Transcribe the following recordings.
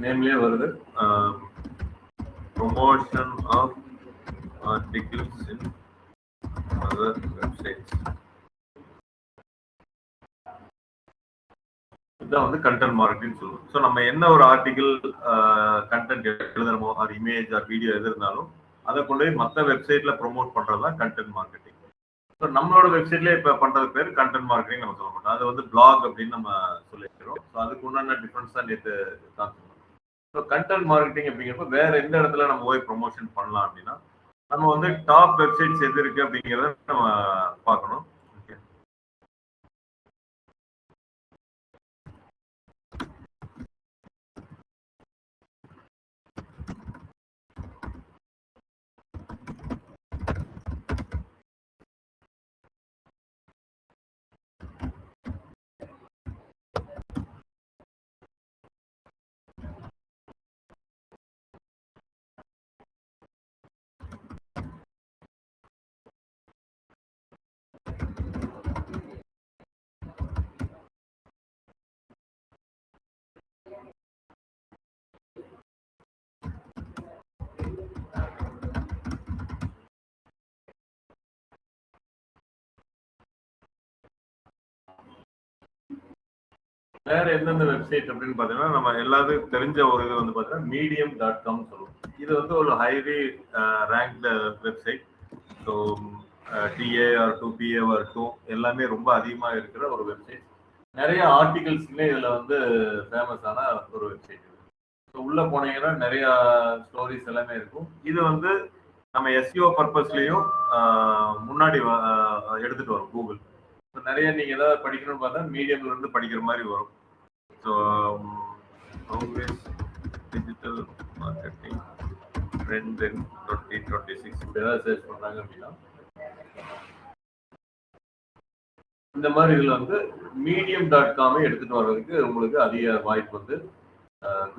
நேம்லயே வருது promotion of articles in other websites. இதான் வந்து கண்டென்ட் மார்க்கெட்டிங் சொல்லுவோம். ஸோ நம்ம என்ன ஒரு ஆர்டிகிள் கண்டென்ட் எழுதணுமோ அது இமேஜ் ஆர் வீடியோ எது இருந்தாலும் அதை கொண்டு போய் மற்ற வெப்சைட்ல ப்ரொமோட் பண்றது தான் கண்டென்ட் மார்க்கெட்டிங். ஸோ நம்மளோட வெப்சைட்ல இப்போ பண்றது பேர் கண்டென்ட் மார்க்கெட்டிங் நம்ம சொல்ல மாட்டோம். அது வந்து பிளாக் அப்படின்னு நம்ம சொல்லிக்கிறோம். ஸோ அதுக்கு உண்டான டிஃபரன்ஸ் தான் நேற்று காமிச்சிருக்கோம். ஸோ கண்டென்ட் மார்க்கெட்டிங் அப்படிங்கிறப்ப வேற எந்த இடத்துல நம்ம போய் ப்ரொமோஷன் பண்ணலாம் அப்படின்னா நம்ம வந்து டாப் வெப்சைட்ஸ் எது இருக்கு அப்படிங்கிறத நம்ம பார்க்கணும். வேற எந்தெந்த வெப்சைட் அப்படின்னு பாத்தீங்கன்னா நம்ம எல்லாத்துக்கும் தெரிஞ்ச ஒரு இது வந்து பாத்தீங்கன்னா medium.com சொல்லுவோம். இது வந்து ஒரு highly ranked website. So TA or 2PA or 2 எல்லாமே ரொம்ப அதிகமா இருக்கிற ஒரு வெப்சைட். நிறைய ஆர்டிகல்ஸ்க்குமே இதுல வந்து ஃபேமஸான ஒரு வெப்சைட். ஸோ உள்ள போனீங்கன்னா நிறைய ஸ்டோரிஸ் எல்லாமே இருக்கும். இது வந்து நம்ம SEO பர்பஸ்லயும் முன்னாடி எடுத்துட்டு வரும் கூகுள். நிறைய நீங்க ஏதாவது படிக்கணும்னு பார்த்தா மீடியம்ல இருந்து படிக்கிற மாதிரி வரும். So always digital marketing trend இன் 2026 இப்படி ஏதாவது சர்ச் பண்றாங்க அப்படின்னா இந்த மாதிரி இதுல வந்து medium.com எடுத்துட்டு வர்றதுக்கு உங்களுக்கு அதிக வாய்ப்பு வந்து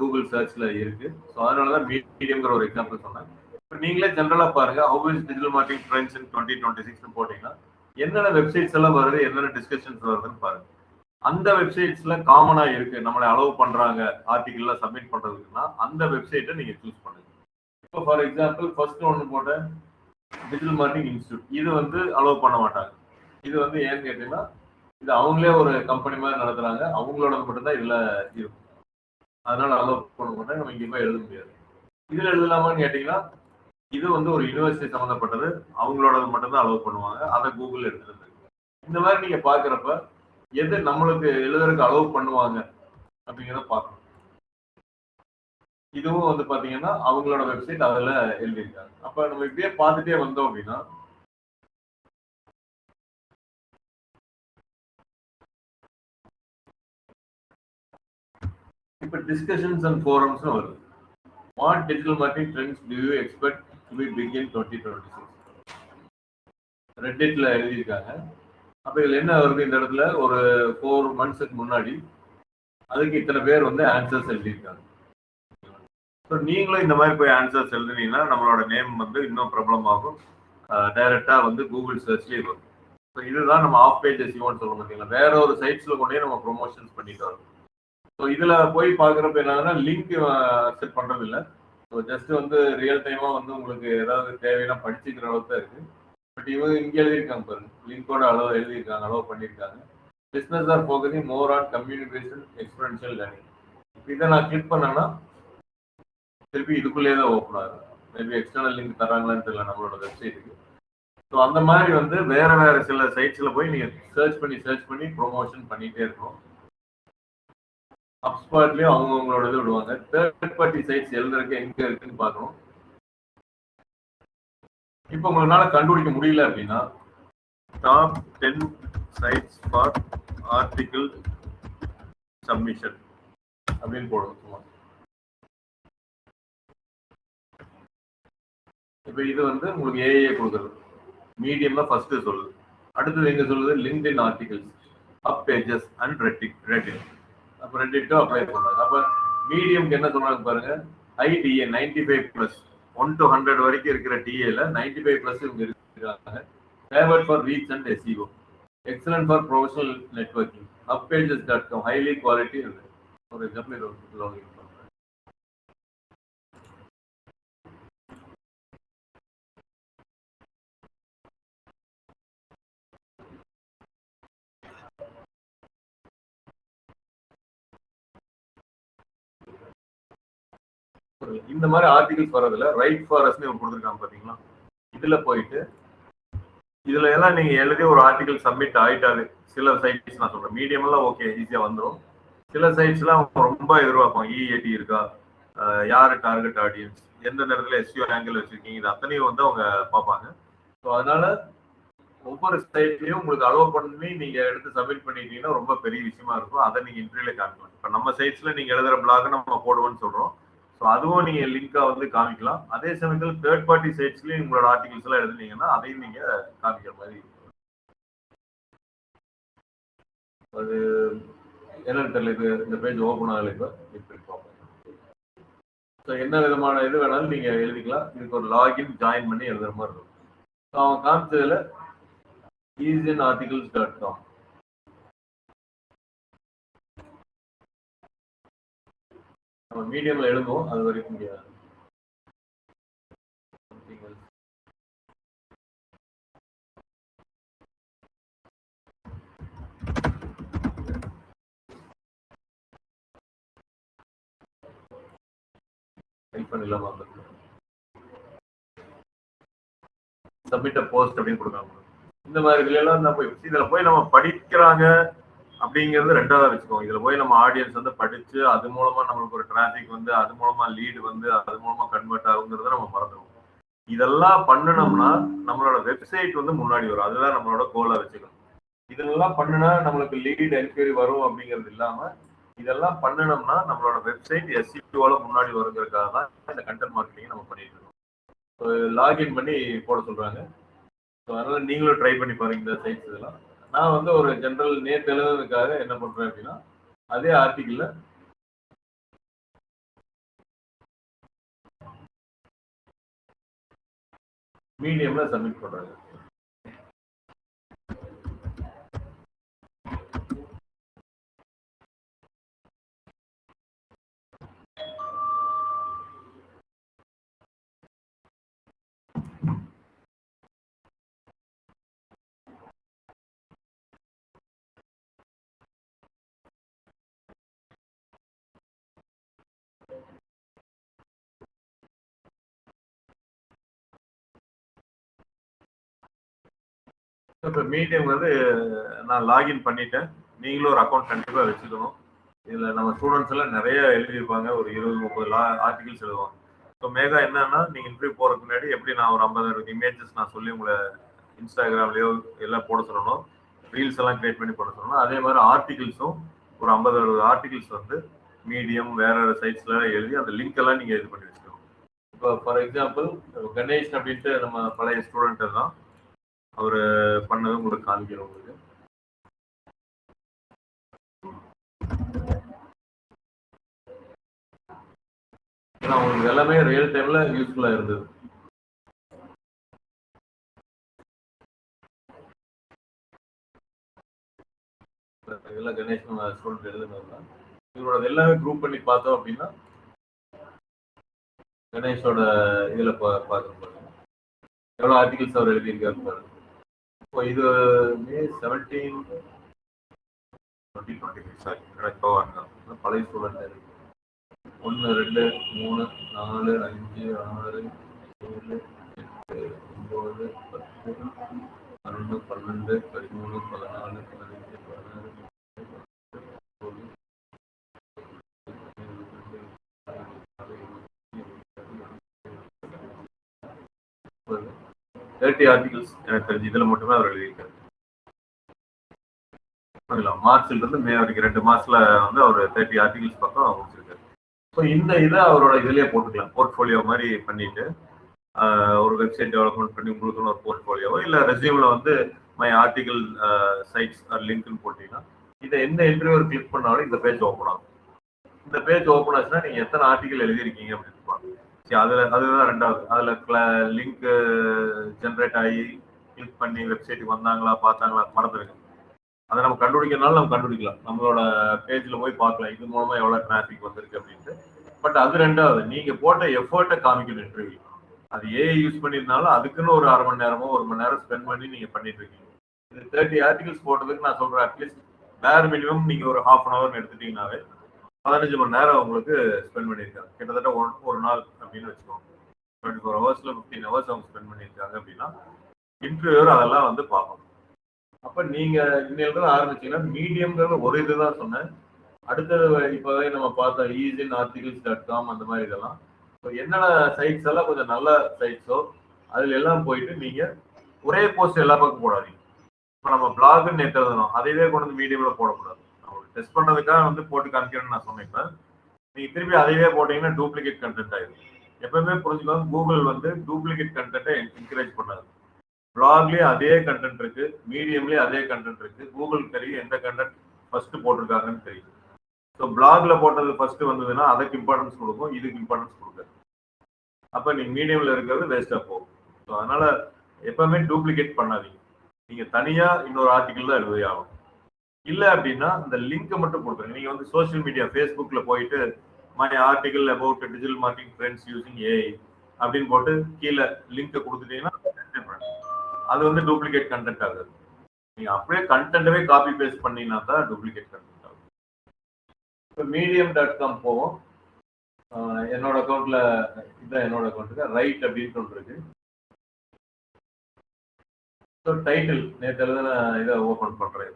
கூகுள் சர்ச்ல இருக்கு. ஸோ அதனாலதான் மீடியம்ங்கிற ஒரு எக்ஸாம்பிள் சொன்னேன். இப்போ நீங்களே ஜென்ரலா பாருங்க ஆல்வேஸ் டிஜிட்டல் மார்க்கெட்டிங் ட்ரெண்ட்ஸ் இன் 2026 போட்டீங்கன்னா என்னென்ன வெப்சைட்ஸ் எல்லாம் வருது, என்னென்ன டிஸ்கஷன்ஸ் வருதுன்னு பாருங்க. அந்த வெப்சைட்ஸ்ல காமனா இருக்கு, நம்மளை அலோவ் பண்றாங்க ஆர்டிகிள்ல சப்மிட் பண்றதுக்குன்னா அந்த வெப்சைட்டை நீங்க சூஸ் பண்ணுங்க. இப்போ ஃபார் எக்ஸாம்பிள் ஃபர்ஸ்ட் ஒன்று போட்ட டிஜிட்டல் மார்க்கெட்டிங் இன்ஸ்டியூட், இது வந்து அலோவ் பண்ண மாட்டாங்க. இது வந்து ஏன்னு கேட்டீங்கன்னா இது அவங்களே ஒரு கம்பெனி மாதிரி நடத்துறாங்க, அவங்களோட மட்டும்தான் இதுல இருக்கும். அதனால அலோவ் பண்ண மாட்டாங்க, நம்ம இங்க போய் எழுத முடியாது. இதுல எழுதலாமான்னு கேட்டீங்கன்னா இது வந்து ஒரு யூனிவர்சிட்டி சம்மந்தப்பட்டது, அவங்களோட மட்டும்தான் அலோவ் பண்ணுவாங்க, அதை கூகுள் எடுத்துட்டு. இந்த மாதிரி நீங்க பாக்குறப்ப எது நம்மளுக்கு எழுதுறதுக்கு அலோவ் பண்ணுவாங்க அப்படிங்கிறத பார்க்கணும். இதுவும் வந்து பாத்தீங்கன்னா அவங்களோட வெப்சைட் அதுல எழுதியிருக்காங்க. அப்ப நம்ம இப்படியே பார்த்துட்டே வந்தோம் அப்படின்னா இப்ப டிஸ்கஷன்ஸ் அண்ட் ஃபோரம்ஸ் வருது. What digital marketing trends do you expect to be big in 2026 ரெட்டிட்ல எழுதியிருக்காங்க. அப்ப இதுல என்ன வருது, இந்த இடத்துல ஒரு 4 monthsக்கு முன்னாடி அதுக்கு இத்தனை பேர் வந்து ஆன்சர்ஸ் எழுதியிருக்காங்க. ஸோ நீங்களும் இந்த மாதிரி போய் ஆன்சர்ஸ் எழுதுனீங்கன்னா நம்மளோட நேம் வந்து இன்னும் பிரபலம் ஆகும். டைரக்டா வந்து கூகுள் சர்ச்லேயே வரும். ஸோ இதுதான் நம்ம ஆஃப் பேஜ் SEOன்னு சொல்ல மாட்டீங்களா, வேற ஒரு சைட்ஸ்ல கொண்டே நம்ம ப்ரொமோஷன்ஸ் பண்ணிட்டு வரோம். ஸோ இதுல போய் பாக்குறப்ப என்னன்னா லிங்க் அக்செப்ட் பண்றது இல்லை. ஸோ ஜஸ்ட் வந்து ரியல் டைமா வந்து உங்களுக்கு ஏதாவது தேவையான படிச்சுக்கிற அளவுக்கு தான் இருக்கு. பட் இவங்க இங்க எழுதியிருக்காங்க பாருங்க, லிங்கோட அளவு எழுதியிருக்காங்க, அலோவ் பண்ணியிருக்காங்க. Business are focusing more on communication experiential learning. இதை நான் கிளிக் பண்ணேன்னா திருப்பி இதுக்குள்ளேயே தான் ஓப்பன் ஆகும். மேபி எக்ஸ்டர்னல் லிங்க் தராங்களான்னு தெரியல நம்மளோட வெப்சைட்டுக்கு. ஸோ அந்த மாதிரி வந்து வேற வேற சில சைட்ஸ்ல போய் நீங்க சர்ச் பண்ணி ப்ரொமோஷன் பண்ணிட்டே இருக்கணும். HubSpotலயும் அவங்களோட இது விடுவாங்க. தேர்ட் பார்ட்டி சைட்ஸ் எழுதுறதுக்கு எங்க இருக்குன்னு பார்க்கணும். இப்போ உங்களால கண்டுபிடிக்க முடியல அப்படின்னா top 10 sites for article submission அப்படின்னு போடணும். சும்மா இப்போ இது வந்து உங்களுக்கு ஏஏ கொடுக்குறது. மீடியம்ல ஃபர்ஸ்ட் சொல்லுது, அடுத்தது எங்க சொல்லுது LinkedIn articles, app pages and Reddit. அப்ப ரெட்டிட்டும் அப்ளை பண்றாங்க. அப்ப மீடியம்க்கு என்ன சொல்றாங்க பாருங்க, ஐடிஏ 95+, 1 to 100 வரைக்கும் இருக்கிற டிஏல 95+ இவங்க இருக்காங்க. Favoured for reach and SEO, excellent for professional networking, uppages.com, highly quality. ஒரு எக்ஸாம்பிள் லாகின் பண்றேன். இந்த மாதிரி ஆர்டிகல்ஸ் வர்றதுல ரைட் ஃபார் அஸ்னு கொடுத்துருக்காங்க பாத்தீங்களா, இதுல போயிட்டு இதுல எல்லாம் நீங்க எழுதி ஒரு ஆர்டிகல் சப்மிட் ஆயிட்டாரு. சில சைட்ஸ் நான் சொல்றேன், மீடியம் எல்லாம் ஓகே ஈஸியா வந்துடும். சில சைட்ஸ் எல்லாம் ரொம்ப எதிர்பார்ப்பாங்க, EAT இருக்கா, யாரு டார்கெட் ஆடியன்ஸ், எந்த நேரத்துல SEO ஆங்கிள் வச்சிருக்கீங்க, இது அத்தனையும் வந்து அவங்க பார்ப்பாங்க. ஸோ அதனால ஒவ்வொரு சைட்லயும் உங்களுக்கு அலோவ் பண்ணி நீங்க எடுத்து சப்மிட் பண்ணிட்டீங்கன்னா ரொம்ப பெரிய விஷயமா இருக்கும். அதை நீங்க இன்டர்வியூல காமிக்கலாம். இப்ப நம்ம சைட்ஸ்ல நீங்க எழுதுற பிளாக் நம்ம போடுவோம்னு சொல்றோம். ஸோ அதுவும் நீங்க லிங்கா வந்து காமிக்கலாம். அதே சமயத்தில் தேர்ட் பார்ட்டி சைட்ஸ்லயும் உங்களோட ஆர்டிகல்ஸ் எல்லாம் எழுதுனீங்கன்னா அதையும் நீங்க காமிக்கிற மாதிரி இருக்கும். அது என்னன்னு தெரியல, இது இந்த பேஜ் ஓப்பன் ஆகல. இப்ப பார்ப்போம். ஸோ என்ன விதமான இது வேணாலும் நீங்க எழுதிக்கலாம். இதுக்கு ஒரு லாகின் ஜாயின் பண்ணி எழுதுற மாதிரி இருக்கும். ஸோ அவன் காமிச்சதுல easinarticles.com நம்ம மீடியம்ல எழுதுவோம். அது வரைக்கும் முடியாது. இல்லாம சப்மிட் போஸ்ட் அப்படின்னு கொடுக்காங்க. இந்த மாதிரி இதுல எல்லாம் இதுல போய் நம்ம படிக்கிறாங்க அப்படிங்கிறது ரெண்டாவது வச்சுக்கோங்க. இதுல போய் நம்ம ஆடியன்ஸ் வந்து படிச்சு அது மூலமா நம்மளுக்கு ஒரு டிராபிக் வந்து அது மூலமா லீடு வந்து அது மூலமா கன்வெர்ட் ஆகுங்கிறத நம்ம மறந்துடுவோம். இதெல்லாம் பண்ணணும்னா நம்மளோட வெப்சைட் வந்து முன்னாடி வரும். அதுதான் நம்மளோட கோலா வச்சுக்கணும். இதெல்லாம் பண்ணுனா நம்மளுக்கு லீட் என்கொயரி வரும் அப்படிங்கிறது இல்லாம இதெல்லாம் பண்ணணும்னா நம்மளோட வெப்சைட் SEOல முன்னாடி வருங்கிறதுக்காக தான் இந்த கண்டென்ட் மார்க்கெட்டிங் நம்ம பண்ணிட்டு இருக்கோம். ஸோ லாகின் பண்ணி போட சொல்றாங்க. ஸோ அதனால நீங்களும் ட்ரை பண்ணி பாருங்க இந்த சைட்ஸ் இதெல்லாம். நான் வந்து ஒரு ஜென்ரல் நேற்று எழுதுறதுக்காக என்ன பண்றேன் அப்படின்னா, அதே ஆர்டிகிள்ல மீடியம்ல சப்மிட் பண்றாங்க. இப்போ மீடியம் வந்து நான் லாகின் பண்ணிட்டேன். நீங்களும் ஒரு அக்கௌண்ட் கண்டிப்பாக வச்சுக்கணும். இதில் நம்ம ஸ்டூடெண்ட்ஸ் எல்லாம் நிறைய எழுதியிருப்பாங்க. ஒரு 20-30 ஆர்டிகிள்ஸ் எழுதுவாங்க. ஸோ மேகா என்னன்னா, நீங்கள் இன்டர்வியூ போகிறதுக்கு முன்னாடி எப்படி நான் ஒரு 50-60 இமேஜஸ் நான் சொல்லி உங்களை இன்ஸ்டாகிராம்லேயோ எல்லாம் போட சொல்லணும், ரீல்ஸ் எல்லாம் கிரியேட் பண்ணி போட சொல்லணும். அதே மாதிரி ஆர்டிகிள்ஸும் ஒரு 50-60 ஆர்டிகிள்ஸ் வந்து மீடியம் வேற சைட்ஸ்ல எழுதி அந்த லிங்க் எல்லாம் நீங்கள் இது பண்ணி வச்சுக்கணும். இப்போ ஃபார் எக்ஸாம்பிள் கணேஷ் அப்படின்ட்டு நம்ம பழைய ஸ்டூடெண்ட் தான், அவர் பண்ணது உங்களுக்கு காமிக்கிறோம். உங்களுக்கு ஏன்னா உங்களுக்கு எல்லாமே ரியல் டைம்ல யூஸ்ஃபுல்லா இருந்தது. இதெல்லாம் கணேஷ் ஸ்டூடெண்ட் எழுதுனதுதான். இவரோட எல்லாமே குரூப் பண்ணி பார்த்தோம் அப்படின்னா கணேஷோட இதுல பார்க்க எவ்வளவு ஆர்டிகல்ஸ் அவர் எழுதியிருக்காரு பாருங்க. இப்போ இது மே 17 2025 சாரி இப்போ பழைய ஸ்டூடெண்ட் இருக்கு. 1 2 3 4 5 6 7 8 9 10 11 12 13 14 15 16 30 ஆர்டிகல்ஸ் எனக்கு தெரிஞ்சு இதுல மட்டுமே அவர் எழுதியிருக்காரு. மார்ச்ல இருந்து மே வரைக்கும் 2 மாசத்துல வந்து அவர் 30 ஆர்டிகல்ஸ் பக்கம் முடிச்சிருக்காரு. ஸோ இந்த இதை அவரோட இதுலயே போட்டுக்கலாம், போர்ட்ஃபோலியோ மாதிரி பண்ணிட்டு ஒரு வெப்சைட் டெவலப்மெண்ட் பண்ணி உங்களுக்குன்னு ஒரு போர்ட்ஃபோலியோவோ இல்லை ரெஸ்யூம்ல வந்து மை ஆர்டிகல் சைட்ஸ் லிங்க்னு போட்டீங்கன்னா இதை எந்த இன்டர்வியூ கிளிக் பண்ணாலும் இந்த பேஜ் ஓப்பன் ஆகும். இந்த பேஜ் ஓப்பன் ஆச்சுன்னா நீங்க எத்தனை ஆர்டிகல் எழுதியிருக்கீங்க அப்படின்னு பாருங்க. சரி, அதுதான் ரெண்டாவது. அதுல லிங்க் ஜென்ரேட் ஆகி கிளிக் பண்ணி வெப்சைட்டுக்கு வந்தாங்களா பார்த்தாங்களா மறந்துருங்க. அதை நம்ம கண்டுபிடிக்கிறதுனால நம்ம கண்டுபிடிக்கலாம், நம்மளோட பேஜ்ல போய் பார்க்கலாம் இது மூலமா எவ்வளவு டிராபிக் வந்திருக்கு அப்படின்ட்டு. பட் அது ரெண்டாவது, நீங்க போட்ட எஃபர்ட்டை காமிக்கணும் இன்டர்வியூ. அது ஏஐ யூஸ் பண்ணியிருந்தாலும் அதுக்குன்னு ஒரு 1/2 மணி நேரமோ 1 மணி நேரம் ஸ்பெண்ட் பண்ணி நீங்க பண்ணிட்டு இருக்கீங்க. இது 30 ஆர்டிகல்ஸ் போட்டதுக்கு நான் சொல்றேன், அட்லீஸ்ட் வேர் மினிமம் நீங்க ஒரு 1/2 அன் ஹவர் எடுத்துட்டீங்கன்னாவே 15 மணி நேரம் உங்களுக்கு ஸ்பெண்ட் பண்ணியிருக்காங்க. கிட்டத்தட்ட ஒரு நாள் அப்படின்னு வச்சுக்கோங்க. 24 ஹவர்ஸ்ல 15 ஹவர்ஸ் அவங்க ஸ்பெண்ட் பண்ணியிருக்காங்க அப்படின்னா இன்டர்வியூர் அதெல்லாம் வந்து பார்க்கணும். அப்ப நீங்க இன்னையில ஆரம்பிச்சீங்கன்னா மீடியம்ங்கிறது ஒரு இதுதான் சொன்னேன். அடுத்தது இப்போவே நம்ம பார்த்தோம் easinarticles.com அந்த மாதிரி இதெல்லாம். என்னென்ன சைட்ஸ் எல்லாம் கொஞ்சம் நல்ல சைட்ஸோ அதுல எல்லாம் போயிட்டு நீங்க ஒரே போஸ்ட் எல்லா பக்கம் போடாதீங்க. இப்போ நம்ம பிளாக்னு நேற்று எழுதணும், அதையே கொண்டு வந்து மீடியம்ல போடக்கூடாது. டெஸ்ட் பண்றதுக்காக வந்து போட்டு காமிக்கிறேன்னு நான் சொன்னேன். இப்போ நீங்க திருப்பி அதையே போட்டீங்கன்னா டூப்ளிகேட் கண்டென்ட் ஆயிடும். எப்பவுமே புரிஞ்சுக்கோங்க, கூகுள் வந்து டூப்ளிகேட் கண்டென்ட்டை என்கரேஜ் பண்ணாது. பிளாக்லயே அதே கண்டென்ட் இருக்கு, மீடியம்லயே அதே கண்டென்ட் இருக்கு. கூகுள் தெரியும் எந்த கண்டென்ட் ஃபர்ஸ்ட் போட்டிருக்காங்கன்னு தெரியும். ஸோ பிளாக்ல போட்டது ஃபர்ஸ்ட் வந்ததுன்னா அதுக்கு இம்பார்ட்டன்ஸ் கொடுக்கும், இதுக்கு இம்பார்ட்டன்ஸ் கொடுக்காது. அப்ப நீங்க மீடியம்ல இருக்கிறது வேஸ்டா போகும். ஸோ அதனால எப்பவுமே டூப்ளிகேட் பண்ணாதீங்க. நீங்க தனியா இன்னொரு ஆர்டிகல் தான் எழுதி ஆகும். இல்ல அப்படின்னா இந்த லிங்க் மட்டும் கொடுத்துருங்க. நீங்க வந்து சோசியல் மீடியா ஃபேஸ்புக்ல போயிட்டு my article about digital marketing trends using AI அப்படின்னு போட்டு கீழே லிங்க் கொடுத்துட்டீங்கன்னா அது வந்து டூப்ளிகேட் கண்டென்ட் ஆகுது. நீங்க அப்படியே கண்டென்ட்டவே காப்பி பேஸ்ட் பண்ணீங்கன்னா தான் டூப்ளிகேட் கண்டென்ட் ஆகும். இப்போ medium.com போவோம். என்னோட அக்கௌண்ட்ல இதுதான் என்னோட அக்கௌண்ட்டுக்கு ரைட் அப்படின்னு ஒன்று இருக்கு. ஸோ டைட்டில் நேற்று எழுதின இதை ஓப்பன் பண்றேன்.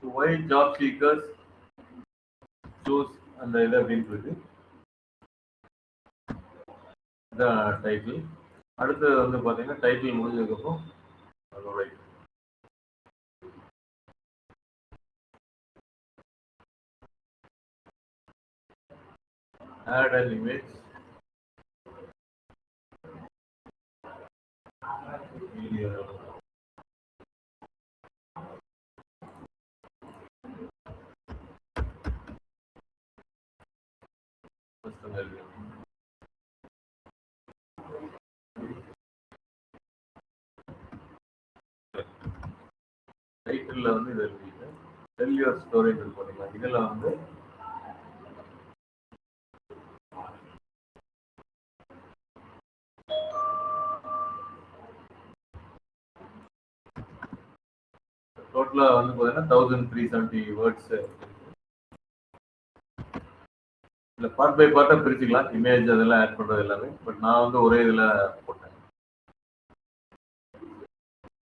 why job seekers choose அந்த இது அப்படின்னு இருக்கு. டைட்டில் அடுத்து வந்து பாத்தீங்கன்னா டைட்டில் முடிஞ்சதுக்கப்புறம் அதோட add an image, video, title வந்து இது எழுதிட்டு tell your story பண்ணுங்க. இதுல வந்து டோட்டலா வந்து பாத்தீங்கன்னா 1370 வேர்ட்ஸ். இல்ல பார்ட் பை பார்ட்டா பிரிச்சுக்கலாம், இமேஜ் அதெல்லாம் ஆட் பண்றது எல்லாமே. பட் நான் வந்து ஒரே இதுல போட்டேன்,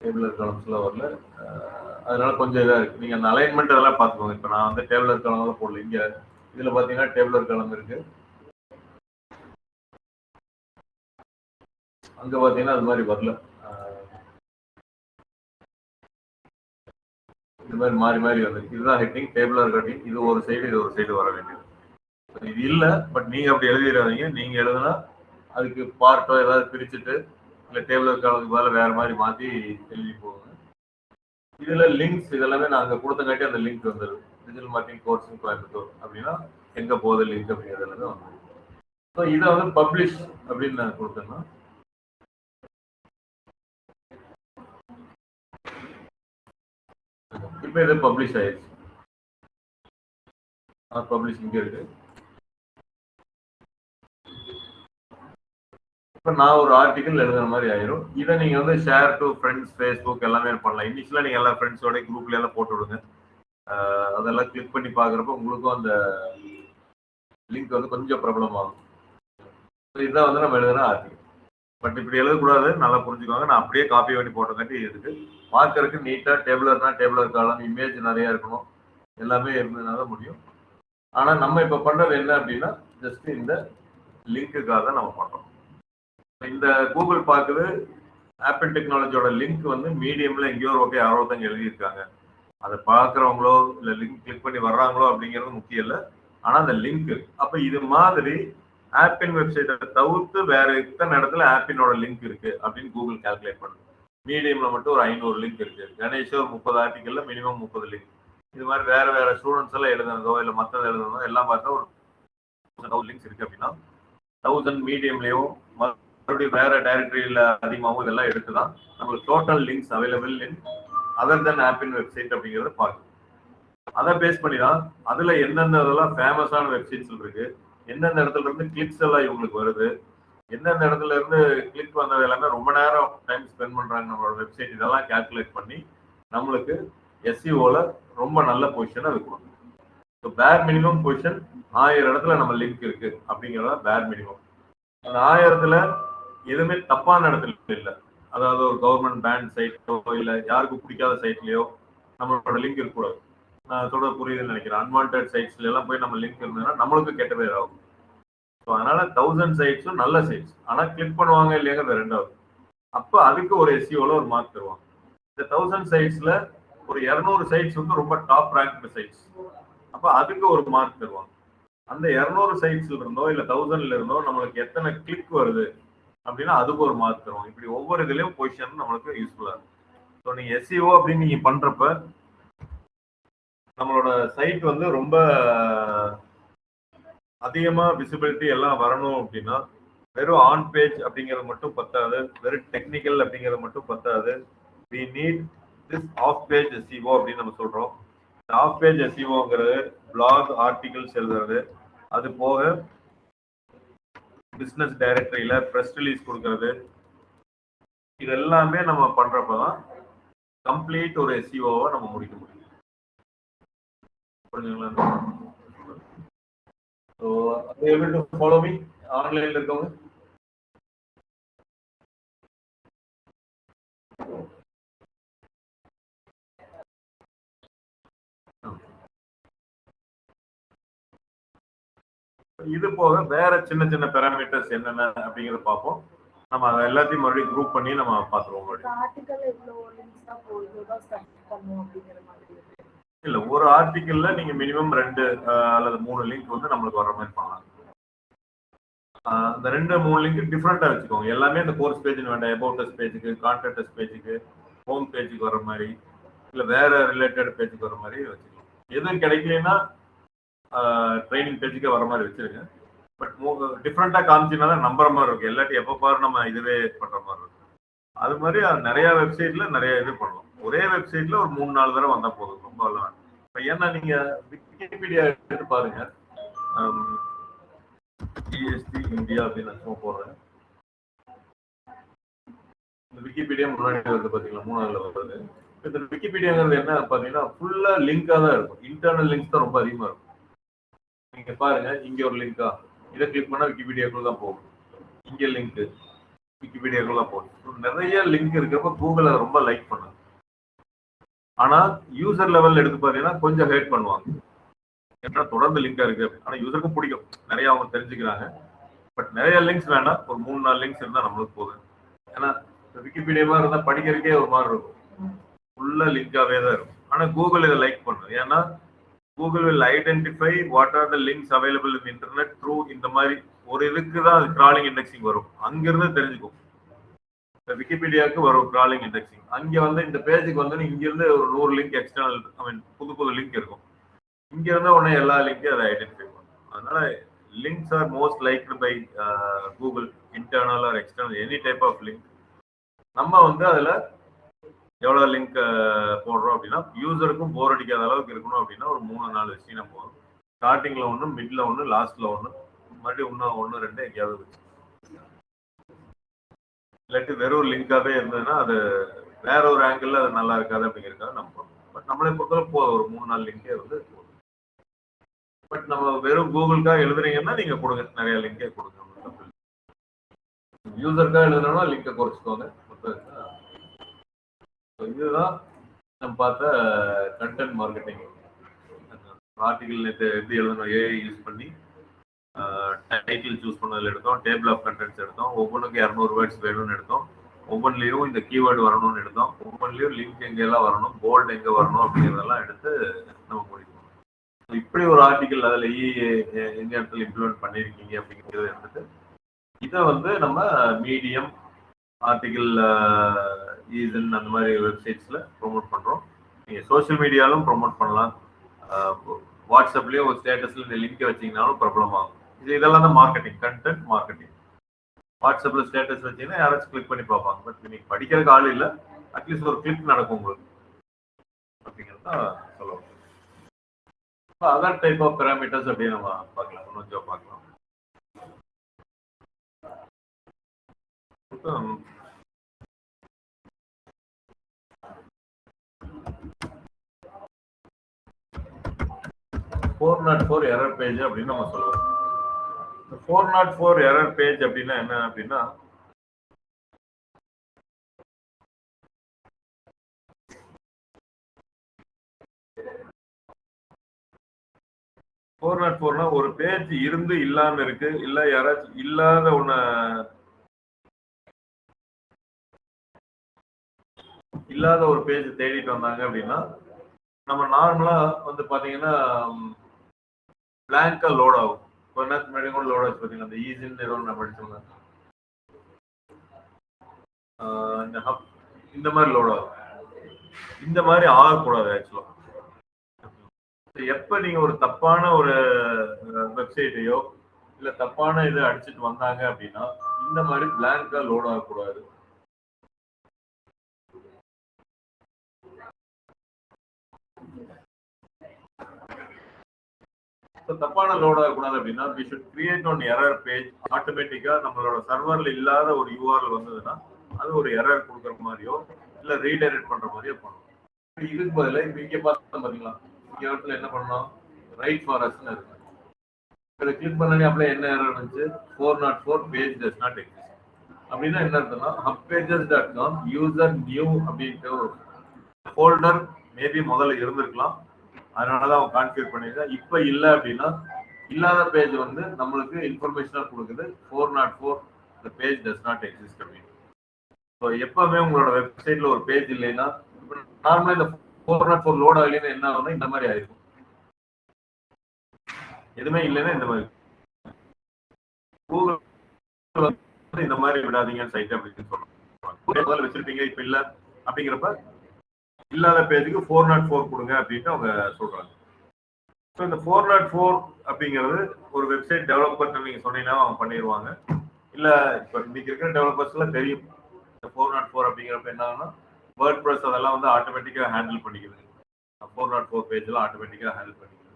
டேபிளர் காலம்ஸ்ல வரல. அதனால கொஞ்சம் இதா இருக்கு. நீங்க அந்த அலைன்மெண்ட் அதெல்லாம் பார்த்துக்கோங்க. இப்போ நான் வந்து டேபிளர் காலம் போடல. இங்க இதுல பாத்தீங்கன்னா டேபிளர் காலம் இருக்கு, அங்க பாத்தீங்கன்னா அது மாதிரி வரல. இது மாதிரி மாறி மாறி வந்து இதுதான் ஹெட்டிங், டேபிளர் கட்டிங். இது ஒரு சைடு இது ஒரு சைடு வர வேண்டியது. இது இல்ல, பட் நீங்க அப்படி எழுதிடாதீங்க. நீங்க எழுதுனா அதுக்கு பார்ட்டோ ஏதாவது பிரிச்சுட்டு இல்ல டேபிளர் காலத்துக்கு மேல வேற மாதிரி மாத்தி எழுதி போகுங்க. இதுல லிங்க்ஸ் இதெல்லாமே நாங்க கொடுத்தங்காட்டி அந்த லிங்க் வந்துருது. டிஜிட்டல் மார்க்கெட்டிங் கோர்ஸ் கோயம்புத்தூர் அப்படின்னா எங்க போகுது லிங்க் அப்படிங்கிறது எல்லாமே வந்துருக்கு. ஸோ இதை வந்து பப்ளிஷ் அப்படின்னு நான் கொடுத்தேன்னா இப்போ இது பப்ளிஷ் ஆயிடுச்சு. பப்ளிஷ் இங்க இருக்கு. இப்போ நான் ஒரு ஆர்டிகல் எழுதுற மாதிரி ஆயிரும். இதை நீங்க வந்து ஷேர் டு ஃப்ரெண்ட்ஸ், ஃபேஸ்புக் எல்லாமே பண்ணலாம். இனிஷியலா நீங்க எல்லா ஃப்ரெண்ட்ஸோட குரூப்ல எல்லாம் போட்டு விடுங்க. அதெல்லாம் கிளிக் பண்ணி பாக்குறப்ப உங்களுக்கும் அந்த லிங்க் வந்து கொஞ்சம் ப்ராப்ளம் ஆகும். இதுதான் வந்து நம்ம எழுதுன ஆர்டிகல். பட் இப்படி எழுதக்கூடாது, நல்லா புரிஞ்சுக்கோங்க. நான் அப்படியே காப்பி பண்ணி போட்டங்காட்டி இருக்கு. பார்க்கறதுக்கு நீட்டா டேபிளர்னா டேபிளர் காலம், இமேஜ் நிறைய இருக்கணும், எல்லாமே இருந்ததுனால முடியும். ஆனா நம்ம இப்ப பண்றது என்ன அப்படின்னா ஜஸ்ட் இந்த லிங்க்குக்காக தான் நம்ம பண்றோம். இந்த கூகுள் பார்க்குது ஆப்பிள் டெக்னாலஜியோட லிங்க் வந்து மீடியம்ல எங்கேயோ ஒரு ஓகே அவ்வளோதாங்க எழுதியிருக்காங்க. அதை பார்க்குறவங்களோ இல்லை லிங்க் கிளிக் பண்ணி வர்றாங்களோ அப்படிங்கிறது முக்கியம் இல்லை. ஆனால் அந்த லிங்க் அப்போ இது மாதிரி ஆப்பின் வெப்சைட்டை தவிர்த்து வேற எத்தனை இடத்துல ஆப்பினோட லிங்க் இருக்கு அப்படின்னு கூகுள் கால்குலேட் பண்ணுது. மீடியம்ல மட்டும் ஒரு 500 லிங்க் இருக்கு. கணேஷ் ஒரு 30 ஆர்டிக்கல்ல மினிமம் 30 லிங்க். இது மாதிரி வேற வேற ஸ்டூடெண்ட்ஸ் எல்லாம் எழுதுனதோ இல்லை மற்றது எழுதுனதோ எல்லாம் பார்த்தா ஒரு 1000 லிங்க்ஸ் இருக்கு அப்படின்னா 1000 மீடியம்லயும் மறுபடியும் வேற டைரக்டரியில அதிகமாகவும் இதெல்லாம் எடுத்துதான் நம்மளுக்கு total links available in other than ஆப்பின் வெப்சைட் அப்படிங்கிறத பார்க்கணும். அதை பேஸ் பண்ணி தான் அதுல எந்தெந்த இதெல்லாம் ஃபேமஸான வெப்சைட்ஸ் இருக்கு, எந்தெந்த இடத்துல இருந்து கிளிக்ஸ் எல்லாம் இவங்களுக்கு வருது, எந்தெந்த இடத்துல இருந்து கிளிக் வந்தது எல்லாமே ரொம்ப நேரம் டைம் ஸ்பெண்ட் பண்றாங்க நம்மளோட வெப்சைட், இதெல்லாம் கால்குலேட் பண்ணி நம்மளுக்கு எஸ்இஓல ரொம்ப நல்ல பொசிஷனை அது கொடுக்கும். ஸோ பேர் மினிமம் பொசிஷன் 1000 இடத்துல நம்ம லிங்க் இருக்கு அப்படிங்கிறத பேர் மினிமம். அந்த 1000த்துல எதுவுமே தப்பான இடத்துல இல்லை. அதாவது ஒரு கவர்மெண்ட் பேண்ட் சைட்டோ இல்லை யாருக்கும் பிடிக்காத சைட்லயோ நம்மளோட லிங்க் இருக்கக்கூடாது. நான் சொல்றது புரியுதுன்னு நினைக்கிறேன். அன்வான்ட் சைட்ஸ்ல எல்லாம் போய் நம்ம லிங்க் இருந்ததுன்னா நம்மளுக்கு கெட்ட பேர் ஆகும். ஸோ அதனால 1000 சைட்ஸும் நல்ல சைட்ஸ், ஆனா கிளிக் பண்ணுவாங்க இல்லையாங்கிறது ரெண்டாவது. அப்ப அதுக்கு ஒரு எஸ்இஓல ஒரு மார்க் தருவாங்க. இந்த 1000 சைட்ஸ்ல ஒரு 200 சைட்ஸ் வந்து ரொம்ப டாப் ரேங்க்டு சைட்ஸ், அப்ப அதுக்கு ஒரு மார்க் தருவாங்க. அந்த 200 சைட்ஸ்ல இருந்தோ இல்ல 1000ல இருந்தோ நம்மளுக்கு எத்தனை கிளிக் வருது அப்படின்னா அதுக்கு ஒரு மார்க் தருவாங்க. இப்படி ஒவ்வொரு இதுலயும் பொசிஷன் நம்மளுக்கு யூஸ்ஃபுல்லா இருக்கும். ஸோ நீங்க எஸ்இஓ அப்படின்னு நீங்க பண்றப்ப நம்மளோட சைட் வந்து ரொம்ப அதிகமா விசிபிலிட்டி எல்லாம் வரணும் அப்படின்னா வெறும் ஆன் பேஜ் அப்படிங்கிறது மட்டும் பத்தாது, வெறும் டெக்னிக்கல் அப்படிங்கிறது மட்டும் பத்தாது. we need this off page SEO அப்படின்னு நம்ம சொல்றோம். ஆஃப் பேஜ் எஸ்இஓங்கிறது பிளாக் ஆர்டிகல்ஸ் எழுதுறது, அது போக பிசினஸ் டைரக்டரியில ப்ரெஸ் ரிலீஸ் கொடுக்கறது, இது எல்லாமே நம்ம பண்றப்பதான் கம்ப்ளீட் ஒரு எஸ்இஓவை நம்ம முடிக்க முடியும். புரிஞ்சுங்களா? So are you able to follow me? ஆன்லைன்ல இருக்கவங்க இது போக வேற சின்ன சின்ன பேராமீட்டர்ஸ் என்னென்ன அப்படிங்கறத பார்ப்போம். நம்ம அதை எல்லாத்தையும் மறுபடியும் குரூப் பண்ணி நம்ம பார்த்துருவோம். இல்ல, ஒரு ஆர்டிக்கல்ல நீங்க மினிமம் 2 அல்லது 3 லிங்க் வந்து நம்மளுக்கு வர மாதிரி பண்ணலாம். அந்த 2-3 லிங்க் டிஃப்ரெண்டா வச்சுக்கோங்க. எல்லாமே இந்த கோர்ஸ் பேஜ் வேண்டாம், அபவுட் அஸ் பேஜுக்கு, கான்டாக்ட் அஸ் பேஜுக்கு, ஹோம் பேஜுக்கு வர மாதிரி, இல்ல வேற ரிலேட்டட் பேஜுக்கு வர மாதிரி வச்சுக்கலாம். எதுவும் கிடைக்கலன்னா ட்ரைனிங் பேஜுக்கே வர மாதிரி வச்சிருங்க. பட் டிஃப்ரெண்டா காமிச்சினா நம்புற மாதிரி இருக்கும். எல்லாத்தையும் எப்போ பாரு நம்ம இதுவே பண்ற மாதிரி இருக்கும். அது மாதிரி நிறைய வெப்சைட்ல நிறைய இது பண்ணலாம். ஒரே வெப்சைட்ல ஒரு 3-4 தடவை வந்தா போதும், ரொம்ப எல்லாம். இப்போ ஏன்னா நீங்க விக்கிபீடியா எடுத்து பாருங்க, ஜிஎஸ்டி இந்தியா அப்படின்னு சும்மா போடுறேன். இந்த விக்கிபீடியா முன்னாடி வருது பாத்தீங்களா, 3ஆவதுல வருது. இந்த விக்கிபீடியாங்கிறது என்ன பாத்தீங்கன்னா ஃபுல்லா லிங்கா தான் இருக்கும். இன்டர்னல் லிங்க்ஸ் தான் ரொம்ப அதிகமா இருக்கும். நீங்க பாருங்க, இங்க ஒரு லிங்கா, இதை கிளிக் பண்ணா விக்கிபீடியாக்குள்ள தான் போகும். இங்க லிங்க் விக்கிபீடியாக்குள்ள போகும். நிறைய லிங்க் இருக்கிறப்ப கூகுள் அதை ரொம்ப லைக் பண்ணுது. ஆனா யூசர் லெவல் எடுத்து பாத்தீங்கன்னா கொஞ்சம் ஹேட் பண்ணுவாங்க, ஏன்னா தொடர்ந்து லிங்கா இருக்கு. ஆனா யூசருக்கும் பிடிக்கும், நிறைய அவங்க தெரிஞ்சுக்கிறாங்க. பட் நிறைய லிங்க்ஸ் வேண்டாம், ஒரு 3-4 லிங்க்ஸ் இருந்தா நம்மளுக்கு போதும். ஏன்னா விக்கிபீடியா மாதிரி இருந்தா படிக்கிறதுக்கே ஒரு மாதிரி இருக்கும், ஃபுல்லா லிங்காவே தான் இருக்கும். ஆனா கூகுள் இதை லைக் பண்ணும். ஏன்னா Google will identify what are the links available in the internet through இந்த மாதிரி ஒரு இதுக்கு தான் அது கிராலிங் இண்டெக்சிங் வரும். அங்கிருந்து தெரிஞ்சுக்கும். விக்கிபீடியாவுக்கு வரும் கிராலிங் இண்டெக்சிங். அங்க வந்து இந்த பேஜுக்கு வந்து இங்க இருந்து ஒரு 100 லிங்க் எக்ஸ்டர்னல், ஐ மீன் புது லிங்க் இருக்கும். இங்க இருந்தா உடனே எல்லா லிங்கையும் அதை ஐடென்டிஃபை பண்ணும். அதனால links are most liked by Google, internal or external, any type of link. நம்ம வந்து அதுல எவ்வளவு லிங்க் போடுறோம் அப்படின்னா யூசருக்கும் போர் அடிக்காத அளவுக்கு இருக்கணும். அப்படின்னா ஒரு 3-4 வச்சுனா போதும். ஸ்டார்டிங்ல ஒன்று, மிட்ல ஒன்று, லாஸ்ட்ல ஒன்று, மறுபடியும் இன்னும் 1-2 எங்கேயாவது வச்சு. இல்லாட்டி வெறும் லிங்காவே இருந்ததுன்னா அது வேற ஒரு ஆங்கிள் அது நல்லா இருக்காது அப்படிங்கிறதுக்காக நம்ம போடுறோம். பட் நம்மளை பொறுத்தவரை போதும், ஒரு 3-4 லிங்கே வந்து போதும். பட் நம்ம வெறும் கூகுளுக்காக எழுதுறீங்கன்னா நீங்க கொடுங்க, நிறைய லிங்கே கொடுங்க. யூசருக்காக எழுதுனா லிங்கை குறைச்சிக்கோங்க. இதுதான் நம்ம பார்த்த கண்டென்ட் மார்க்கெட்டிங். ஆர்டிகல் எப்படி எழுதணும், ஏஐ யூஸ் பண்ணி டைட்டில் சூஸ் பண்ணதில் எடுத்தோம், டேபிள் ஆஃப் கண்டென்ட்ஸ் எடுத்தோம், ஒவ்வொன்றுக்கும் 200 வேர்ட்ஸ் வேணும்னு எடுத்தோம், ஒவ்வொன்றிலையும் இந்த கீவேர்டு வரணும்னு எடுத்தோம், ஒவ்வொன்றிலையும் லிங்க் எங்கெல்லாம் வரணும், போல்டு எங்கே வரணும் அப்படிங்கிறதெல்லாம் எடுத்து நம்ம முடிக்கணும். இப்படி ஒரு ஆர்டிகல் அதில் எந்த இடத்துல இம்ப்ளிமெண்ட் பண்ணியிருக்கீங்க அப்படிங்கிறத எடுத்துட்டு இதை வந்து நம்ம மீடியம், ஆர்டிகல் ஈசன் அந்த மாதிரி வெப்சைட்ஸ்ல ப்ரொமோட் பண்றோம். நீங்க சோசியல் மீடியாலும் ப்ரொமோட் பண்ணலாம். வாட்ஸ்அப்லயும் ஒரு ஸ்டேட்டஸ்ல இந்த லிங்கை வச்சீங்கன்னாலும் ப்ராப்ளம் ஆகும். இதெல்லாம் தான் மார்க்கெட்டிங், கண்டென்ட் மார்க்கெட்டிங். வாட்ஸ்அப்ல ஸ்டேட்டஸ் வச்சீங்கன்னா யாராச்சும் கிளிக் பண்ணி பார்ப்பாங்க. பட் நீங்க படிக்கிறதுக்கு ஆள் இல்லை, அட்லீஸ்ட் ஒரு கிளிக் நடக்கும் உங்களுக்கு அப்படிங்கிறத சொல்லுவாங்க. அதர் டைப் ஆஃப் பேராமீட்டர்ஸ் அப்படின்னு நம்ம பார்க்கலாம், கொஞ்சம் பார்க்கலாம். "404 எரர் பேஜ்" அப்படின்னு நம்ம சொல்லுவோம். 404 எரர் பேஜ் அப்படின்னா என்ன அப்படின்னா, ஒரு பேஜ் இருந்து இல்லாம இருக்கு, இல்ல யாராச்சும் இல்லாத ஒண்ண இல்லாத ஒரு பேஜ் தேடிட்டு வந்தாங்க அப்படின்னா, நம்ம நார்மலா வந்து பாத்தீங்கன்னா பிளாங்கா லோட் ஆகும். கொஞ்ச நேரத்துக்கு முன்னாடி கூட லோட் ஆச்சு பாத்தீங்கன்னா, அந்த ஈஸின்னு ஏதோ நம்ம படிச்சோம்னா இந்த ஹப் இந்த மாதிரி லோட் ஆகும். இந்த மாதிரி ஆகக்கூடாது ஆக்சுவலா. எப்ப நீங்க ஒரு தப்பான ஒரு வெப்சைட்டையோ இல்ல தப்பான இதை அடிச்சுட்டு வந்தாங்க அப்படின்னா, இந்த மாதிரி பிளாங்கா லோட் ஆகக்கூடாது. தப்பான லோட் ஆகக்கூடாது அப்படின்னா, we should create on error page. ஆட்டோமேட்டிக்கா நம்மளோட சர்வர்ல இல்லாத ஒரு URL வந்ததுன்னா அது ஒரு எரர் கொடுக்குற மாதிரியோ இல்ல ரீடைரக்ட் பண்ற மாதிரியோ பண்ணும். இதுக்கு பதிலா இப்ப இங்க பார்த்தா பாத்தீங்களா, இங்க இடத்துல என்ன பண்ணோம், ரைட் ஃபார் அஸ்ன்னு இருக்கு. இதை கிளிக் பண்ணி அப்படியே என்ன எரர் இருந்துச்சு, 404 பேஜ் டஸ் நாட் எக்ஸிஸ்ட். அப்படின்னா என்ன அர்த்தம்னா, hubpages.com யூசர் நியூ அப்படின்ட்டு ஒரு ஃபோல்டர் மேபி முதல்ல இருந்திருக்கலாம், அதனாலதான் அவங்க கான்ஃபிகர் பண்ணிருக்காங்க. இப்ப இல்ல அப்படின்னா இல்லாத பேஜ் வந்து நம்மளுக்கு இன்ஃபர்மேஷனா கொடுக்குது, 404 the page does not exist அப்படின்னு. எப்பவுமே உங்களோட வெப்சைட்ல ஒரு பேஜ் இல்லைன்னா, நார்மலா இந்த 404 லோட் ஆகலைன்னா என்ன ஆகும்னா இந்த மாதிரி ஆயிருக்கும். எதுவுமே இல்லைன்னா இந்த மாதிரி கூகுள் இந்த மாதிரி விடாதீங்க சைட் அப்படின்னு சொல்றாங்க. வச்சிருப்பீங்க இப்ப இல்ல அப்படிங்கிறப்ப இல்லாத பேஜுக்கு 404 கொடுங்க அப்படின்னு அவங்க சொல்றாங்க. ஸோ இந்த 404 அப்படிங்கிறது ஒரு வெப்சைட் டெவலப்பர் நீங்க சொன்னீங்கன்னா அவங்க பண்ணிடுவாங்க. இல்ல இப்ப இன்னைக்கு இருக்கிற டெவலப்பர்ஸ்லாம் தெரியும் 404 அப்படிங்கிறப்ப என்ன ஆகும்னா, வேர்ட் ப்ரெஸ் அதெல்லாம் வந்து ஆட்டோமேட்டிக்கா ஹேண்டில் பண்ணிக்குது. 404 பேஜ்லாம் ஆட்டோமேட்டிக்கா ஹேண்டில் பண்ணிக்குது.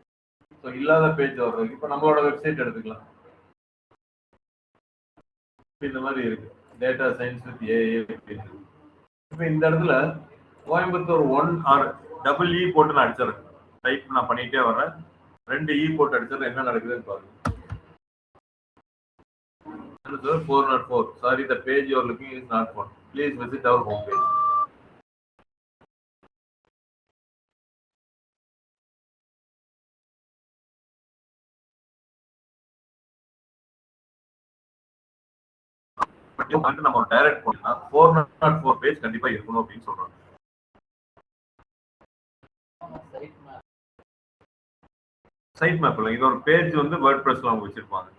ஸோ இல்லாத பேஜ் வர்றதுக்கு இப்போ நம்மளோட வெப்சைட் எடுத்துக்கலாம். இந்த மாதிரி இருக்கு, டேட்டா சயின்ஸ் வித் ஏஐ. இப்போ இந்த இடத்துல கோயம்புத்தூர் 1 ஆர் டபுள் இ போட்டு நான் அடிச்சிடறேன். டைப் நான் பண்ணிட்டே வரேன், 2 இ போட்டு அடிச்சிடறேன், என்ன நடக்குதுன்னு பாருங்க. 404 sorry, the page you are looking is not found, please visit our home page. நம்ம டைரக்ட் பண்ணா 404 பேஜ் கண்டிப்பா இருக்கணும் அப்படின்னு சொல்றாங்க. சைட் மேப்ல இது ஒரு பேஜ் வந்து வேர்ட்பிரஸ்ல அவங்க வச்சிருப்பாங்க.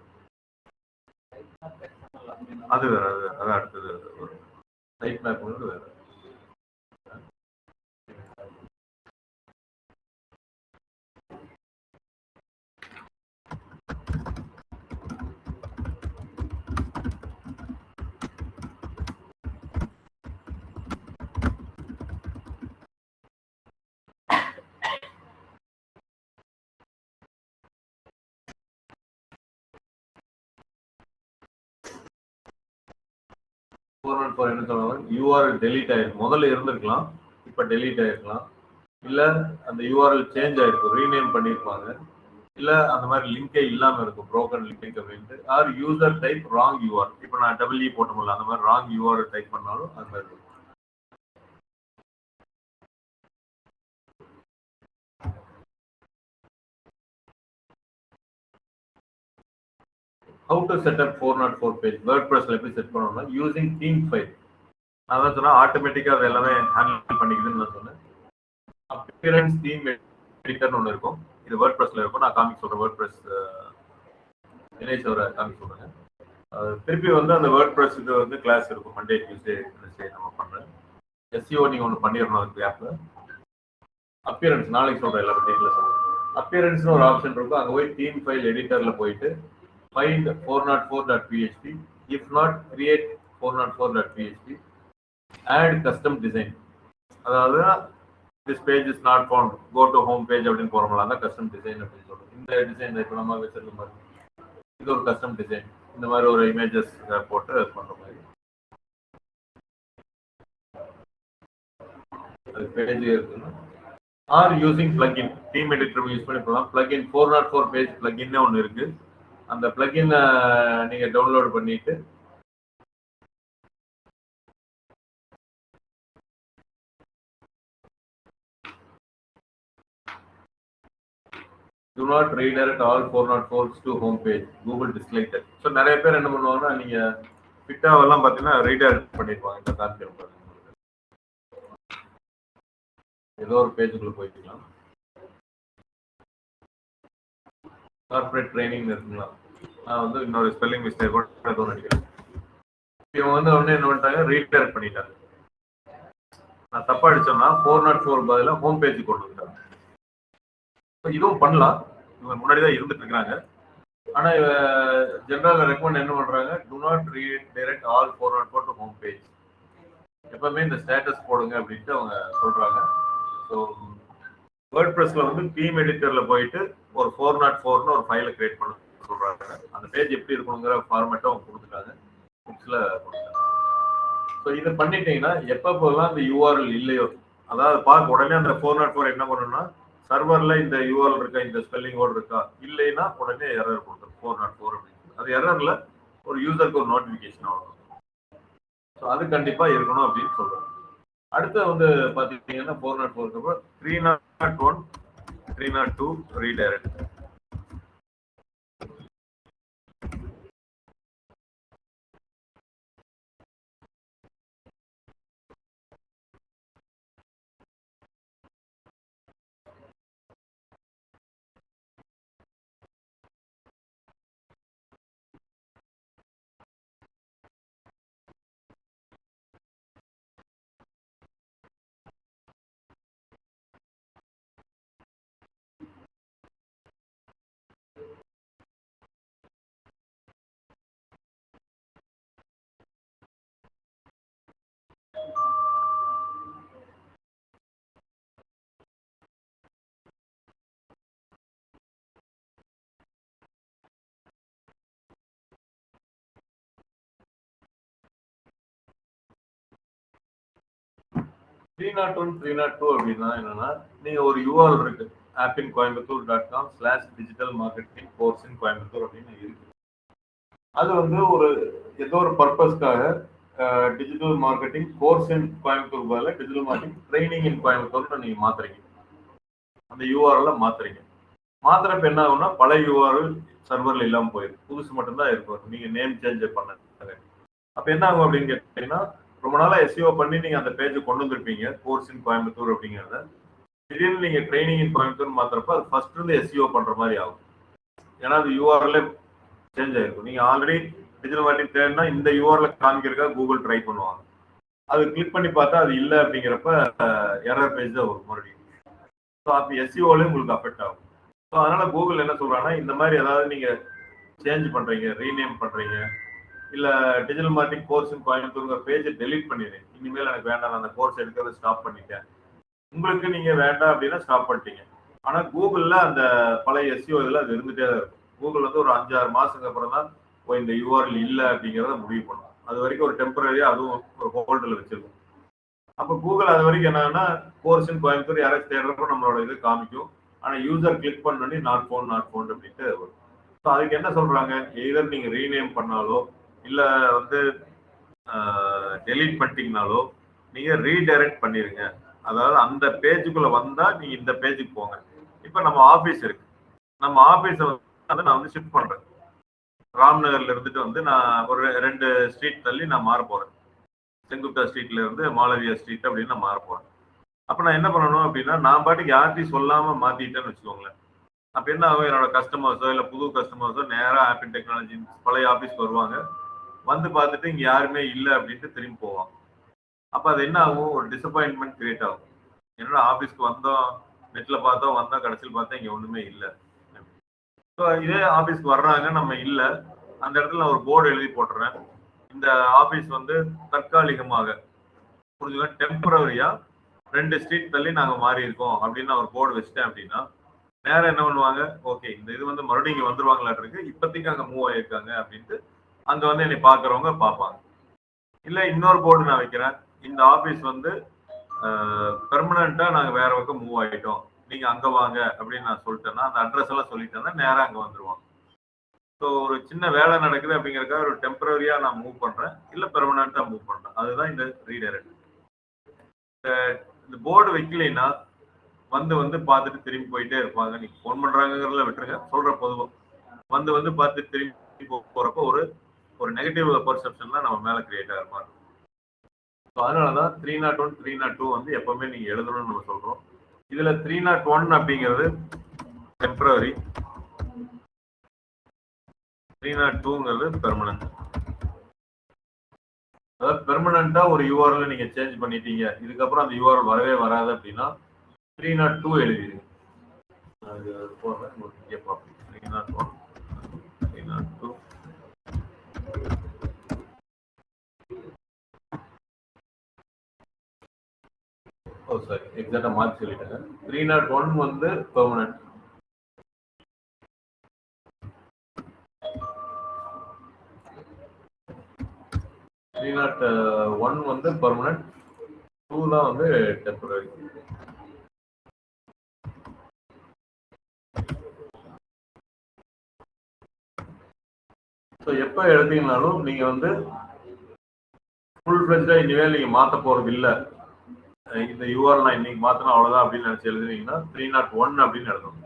அது வேற, அது அடுத்தது சைட் மேப் வந்து வேற. என்ன சொல்லுவாங்க, யூஆர்எல் டெலீட் ஆயிருக்கு, முதல்ல இருந்திருக்கலாம் இப்ப டெலீட் ஆயிருக்கலாம், இல்ல அந்த யூஆர்எல் சேஞ்ச் ஆயிருக்கும், ரீநேம் பண்ணிருப்பாங்க, இல்ல அந்த மாதிரி லிங்கே இல்லாம இருக்கும், புரோக்கன் லிங்க் அப்படின்ட்டு, or user type wrong URL. இப்ப நான் டபுள் இ போட்ட முடியல, அந்த மாதிரி ராங் யூஆர் டைப் பண்ணாலும் அந்த மாதிரி இருக்கும். How to set up 404 page வேர்ட்பிரஸ்ல எப்படி செட் பண்ணணும்னா, யூசிங் தீம் ஃபைல். நான் தான் சொன்னேன் ஆட்டோமேட்டிக்கா அது எல்லாமே ஹேண்டில் பண்ணிக்குதுன்னு நான் சொன்னேன். அப்பியரன்ஸ் தீம் எடிட்டர்னு ஒன்று இருக்கும், இது வேர்ட்பிரஸ்ல இருக்கும். நான் காமிக்க சொல்றேன், வேர்ட்பிரஸ் தினேஷ் அவரை காமிக்க சொல்றேன். திருப்பி வந்து அந்த வேர்ட்பிரஸ் இது வந்து கிளாஸ் இருக்கும், மண்டே டியூஸ்டே வெட்னஸ்டே நம்ம பண்றேன். எஸ்சிஓ நீங்க ஒன்று பண்ணிடணும் அதுக்கு ஆப்ல. அப்பியரன்ஸ் நாளைக்கு சொல்றேன், எல்லாரும் டேட்ல சொல்றேன். அப்பியரன்ஸ்னு ஒரு ஆப்ஷன் இருக்கும், அங்கே போய் தீம் ஃபைல் எடிட்டர்ல போயிட்டு find 404.php, if not create 404.php, add custom design. அதாவது this page is not found, go to home page அப்படின்னு போகிறோம்ல, தான் கஸ்டம் டிசைன் அப்படின்னு சொல்றோம். இந்த டிசைன் இப்போ நம்ம வச்சிருக்க மாதிரி இது ஒரு கஸ்டம் டிசைன். இந்த மாதிரி ஒரு இமேஜஸ் போட்டு பண்ற மாதிரி அது பேஜ் இருக்குன்னா, are using plugin theme editor use பண்ணி போகலாம். பிளக்இன் 404 பேஜ் பிளக்இன்னே ஒன்று இருக்கு. அந்த பிளக்இன் நீங்க டவுன்லோட் பண்ணிட்டு do not redirect all 404s to home page, Google disliked. So நிறைய பேர் என்ன பண்ணுவாங்கன்னா, நீங்க ஃபிட்டாவெல்லாம் பார்த்தீங்கன்னா ரீடைரக்ட் பண்ணிடுவாங்க. இந்த கான்செப்ட் ஏதோ ஒரு பேஜுக்குள்ள போய்க்கலாம். கார்பரேட் ட்ரைனிங் இருக்குங்களா, நான் வந்து இன்னொரு ஸ்பெல்லிங் மிஸ்டேக் கூட ஏதோ நினைக்கிறேன். இவங்க வந்து உடனே என்ன பண்ணிட்டாங்க, ரீடைரக்ட் பண்ணிட்டாங்க. நான் தப்பா அடிச்சோம்னா 404 பதிலாக ஹோம் பேஜ் கொண்டு வந்துட்டாங்க. இதுவும் பண்ணலாம், இவங்க முன்னாடி தான் இருந்துட்டு இருக்காங்க. ஆனா ஜெனரல் ரெக்கமெண்ட் என்ன பண்றாங்க, to not redirect all 404 to home page, எப்பவுமே இந்த ஸ்டேட்டஸ் போடுங்க அப்படின்ட்டு அவங்க சொல்றாங்க. ஸோ வேர்ட்பிரஸ்ல வந்து தீம் எடிட்டர்ல போயிட்டு ஒரு 404ன்னு ஒரு ஃபைலை கிரியேட் பண்ண சொல்றாங்க. அந்த பேஜ் எப்படி இருக்கணுங்கிற ஃபார்மேட்டை அவங்க கொடுத்துட்டாங்க, புக்ஸ்ல கொடுத்தாங்க. ஸோ இதை பண்ணிட்டீங்கன்னா எப்பப்போலாம் இந்த யூஆர்எல் இல்லையோ, அதாவது பார்க்க உடனே அந்த 404 என்ன பண்ணணும்னா, சர்வர்ல இந்த யூஆர்எல் இருக்கா, இந்த ஸ்பெல்லிங் வேர்ட் இருக்கா, இல்லைன்னா உடனே எரர் கொடுத்துரும் 404 அப்படின்னு. அது எரர்ல ஒரு யூசருக்கு ஒரு நோட்டிபிகேஷன் ஆகும். ஸோ அது கண்டிப்பா இருக்கணும் அப்படின்னு சொல்றோம். அடுத்து வந்து பாத்தீங்கன்னா 404 அப்புறம் 301 302 ரீடைரக்ட். .301 302 அப்படின்னா என்னன்னா, நீங்க ஒரு யூஆர்எல் இருக்கு, appincoimbatore.com/digital marketing course in Coimbatore அப்படின்னு இருக்கு. அது வந்து ஒரு ஏதோ ஒரு பர்பஸ்க்காக digital marketing course in Coimbatore பதில டிஜிட்டல் மார்க்கெட்டிங் ட்ரைனிங் இன் கோயம்புத்தூர்னு நீங்க மாத்துறீங்க, அந்த யூஆர்எல்ல மாத்துறீங்க. மாத்துறப்ப என்ன ஆகும்னா, பழைய யூஆர்எல் சர்வர்ல இல்லாம போயிடும், புதுசு மட்டும்தான் இருக்கும். நீங்க நேம் சேஞ்ச் பண்ண அப்ப என்ன ஆகும் அப்படின்னு கேட்டீங்கன்னா, ரொம்ப நாளா எஸ்இஓ பண்ணி நீங்க அந்த பேஜ் கொண்டு வந்திருப்பீங்க, கோர்ஸ் இன் கோயம்புத்தூர் அப்படிங்கிறத. திடீர்னு நீங்க ட்ரைனிங் இன் கோயம்புத்தூர் மாத்துறப்ப அது ஃபர்ஸ்ட் இருந்து எஸ்இஓ பண்ற மாதிரி ஆகும். ஏன்னா அது யூஆர்எல் சேஞ்ச் ஆயிருக்கும். நீங்க ஆல்ரெடி டிஜிட்டல் மார்க்கெட்டிங் தேவைன்னா இந்த யூஆர்எல் காமிக்கிறதுக்காக கூகுள் ட்ரை பண்ணுவாங்க. அது கிளிக் பண்ணி பார்த்தா அது இல்லை அப்படிங்கிறப்ப எரர் பேஜ் தான் வரும் மறுபடியும். ஸோ அப்போ எஸ்இஓலையும் உங்களுக்கு அஃபெக்ட் ஆகும். ஸோ அதனால கூகுள் என்ன சொல்றாங்கன்னா, இந்த மாதிரி ஏதாவது நீங்க சேஞ்ச் பண்றீங்க, ரீநேம் பண்றீங்க, இல்ல டிஜிட்டல் மார்க்கெட்டிங் கோர்ஸ் இன் கோயம்புத்தூர்ங்கிற பேஜை டெலீட் பண்ணிடுறேன், இனிமேல் எனக்கு வேண்டாம், அந்த கோர்ஸ் எடுக்கிறத ஸ்டாப் பண்ணிட்டேன். உங்களுக்கு நீங்க வேண்டாம் அப்படின்னா ஸ்டாப் பண்ணிட்டீங்க. ஆனா கூகுள்ல அந்த பழைய எஸ்இஓ இதில் அது இருந்துட்டே தான் இருக்கும். கூகுள் வந்து ஒரு 5-6 மாசத்துக்கு அப்புறம் தான் இந்த யூஆர்எல் இல்லை அப்படிங்கிறத முடிவு பண்ணும். அது வரைக்கும் ஒரு டெம்பரரியா அதுவும் ஒரு ஹோல்டில் வச்சிருக்கும். அப்போ கூகுள் அது வரைக்கும் என்னன்னா, கோர்ஸ் இன் கோயம்புத்தூர் யாராச்சும் தேடுறப்போ நம்மளோட இது காமிக்கும். ஆனா யூசர் கிளிக் பண்ணி நாட் ஃபவுண்ட் அப்படின்ட்டு வரும். ஸோ அதுக்கு என்ன சொல்றாங்க, எதர் நீங்க ரீநேம் பண்ணாலோ இல்ல வந்து டெலீட் பண்ணிட்டீங்கனாலோ நீங்க ரீடைரக்ட் பண்ணிருங்க. அதாவது அந்த பேஜுக்குள்ள வந்தா நீங்க இந்த பேஜுக்கு போங்க. இப்ப நம்ம ஆபீஸ் இருக்கு, நம்ம ஆபீஸை வந்து நான் வந்து ஷிஃப்ட் பண்றேன். ராம்நகர்ல இருந்துட்டு வந்து நான் ஒரு 2 ஸ்ட்ரீட் தள்ளி நான் மாற போறேன். செங்குப்தா ஸ்ட்ரீட்ல இருந்து மாளவியா ஸ்ட்ரீட் அப்படின்னு நான் மாற போறேன். அப்ப நான் என்ன பண்ணணும் அப்படின்னா, நான் பாட்டுக்கு யார்ட்டையும் சொல்லாம மாத்திட்டேன்னு வச்சுக்கோங்களேன். அப்ப என்ன ஆகும், என்னோட கஸ்டமர்ஸோ இல்ல புது கஸ்டமர்ஸோ நேரா ஆப்பின் டெக்னாலஜி பழைய ஆபீஸ்க்கு வருவாங்க. வந்து பார்த்துட்டு இங்க யாருமே இல்லை அப்படின்ட்டு திரும்பி போவாங்க. அப்ப அது என்ன ஆகும், ஒரு டிசப்பாயின்மெண்ட் கிரியேட் ஆகும். என்னோட ஆபீஸ்க்கு வந்தோம், நெட்ல பார்த்தோம், வந்தோம், கடைசியில் பார்த்தா இங்க ஒண்ணுமே இல்லை. ஸோ இதே ஆபீஸ்க்கு வர்றாங்க, நம்ம இல்லை, அந்த இடத்துல நான் ஒரு போர்டு எழுதி போட்டுறேன், இந்த ஆபீஸ் வந்து தற்காலிகமாக புரிஞ்சுக்க டெம்பரரியா 2 ஸ்ட்ரீட் தள்ளி நாங்க மாறி இருக்கோம் அப்படின்னு நான் ஒரு போர்டு வச்சிட்டேன் அப்படின்னா நேரம் என்ன பண்ணுவாங்க, ஓகே இந்த இது வந்து மறுபடியும் இங்க வந்துருவாங்களாட்டு இருக்கு, இப்போதைக்கு அங்க மூவ் ஆயிருக்காங்க அப்படின்ட்டு அங்க வந்து என்னை பாக்குறவங்க பார்ப்பாங்க. இல்ல இன்னொரு போர்டு நான் வைக்கிறேன், இந்த ஆபீஸ் வந்து பெர்மனண்டா நாங்க வேற பக்கம் மூவ் ஆயிட்டோம், நீங்க அங்க வாங்க அப்படின்னு நான் சொல்லிட்டேன்னா, அந்த அட்ரஸ் எல்லாம் சொல்லிட்டேன்னா நேரம் அங்க வந்துருவாங்க. ஸோ ஒரு சின்ன வேலை நடக்குது அப்படிங்கறதுக்காக ஒரு டெம்பரரியா நான் மூவ் பண்றேன், இல்ல பெர்மனண்டா மூவ் பண்றேன். அதுதான் இந்த ரீடைரக்ட். இந்த போர்டு வைக்கலைன்னா வந்து வந்து பார்த்துட்டு திரும்பி போயிட்டே இருப்பாங்க. நீங்க ஃபோன் பண்றாங்கிறதுல விட்டுருங்க, சொல்ற பொதுவா வந்து வந்து பார்த்துட்டு திரும்பி போறப்போ ஒரு ஒரு நெகட்டிவ் பர்செப்ஷன் தான் நம்ம மேல கிரியேட் ஆகிற மாதிரி இருக்கும். ஸோ அதனாலதான் 301 302 வந்து எப்பவுமே நீங்க எழுதணும்னு நம்ம சொல்றோம். இதுல 301 அப்படிங்கிறது டெம்பரரி, 302ங்கிறது பெர்மனன்ட். அதாவது பெர்மனண்டா ஒரு யூஆர்எல் நீங்க சேஞ்ச் பண்ணிட்டீங்க, இதுக்கப்புறம் அந்த யூஆர்எல் வரவே வராது அப்படின்னா 302 எழுதிடுங்க. அது போடுறேன், இங்கே பார்ப்போம். 301 302 ஓ சாரி, எக்ஸாக்டா மாற்றி சொல்லிட்டேன். 301 வந்து பெர்மனன்ட், 301 வந்து பெர்மனன்ட், 2 தான் வந்து டெம்பரரி. ஸோ எப்போ எழுதிங்கனாலும் நீங்க வந்து ஃபுல் ஃபிளெஜ்டா இனிமேல் நீங்க மாற்ற போறது இல்லை, இந்த யூஆர்எல் நான் இன்னைக்கு மாத்தினா அவ்வளவுதான் அப்படின்னு நினைச்சு எழுதுனீங்கன்னா 301 அப்படின்னு எழுதணும்.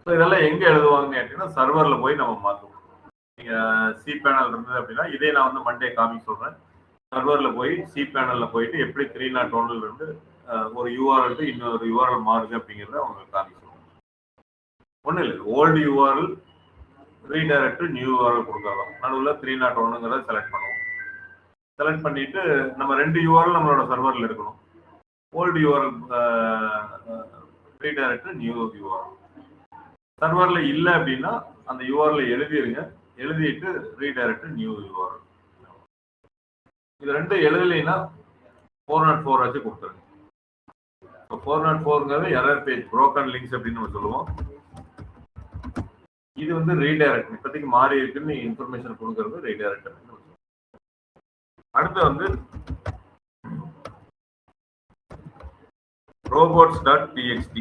ஸோ இதெல்லாம் எங்க எழுதுவாங்கன்னு கேட்டீங்கன்னா சர்வர்ல போய் நம்ம மாற்றுவோம். நீங்க சி பேனல் இருந்தது அப்படின்னா இதே நான் வந்து மண்டே காமிக்க சொல்றேன். சர்வர்ல போய் சி பேனல்ல போயிட்டு எப்படி 301ல இருந்து ஒரு யூஆர்எல் இன்னொரு யூஆர்எல் மாறுது அப்படிங்கிறத உங்களுக்கு காமிக்க சொல்லுவோம். ஒன்றும் இல்லை, old URL redirect new URL கொடுக்கலாம். நடுவில் 301ங்கிறத செலக்ட் பண்ணுவோம். செலக்ட் பண்ணிட்டு நம்ம 2 யூஆர்எல் நம்மளோட சர்வர்ல இருக்கணும். Old URL redirect new URL. சர்வர்ல இல்லை அப்படின்னா அந்த யூஆர்எல் எழுதிருங்க, எழுதிட்டு ரீடைரக்ட் நியூ யூஆர்எல். இது ரெண்டும் எழுதலைன்னா 404 வச்சு கொடுத்துருங்க. 404ங்கிறது எரர் பேஜ், புரோக்கன் லிங்க்ஸ் அப்படின்னு நம்ம சொல்லுவோம். இது வந்து ரீடைரக்ட், இப்போதைக்கு மாறி இருக்குன்னு இன்ஃபர்மேஷன் கொடுக்கறது ரீடைரக்ட். அடுத்து வந்து robots.txt.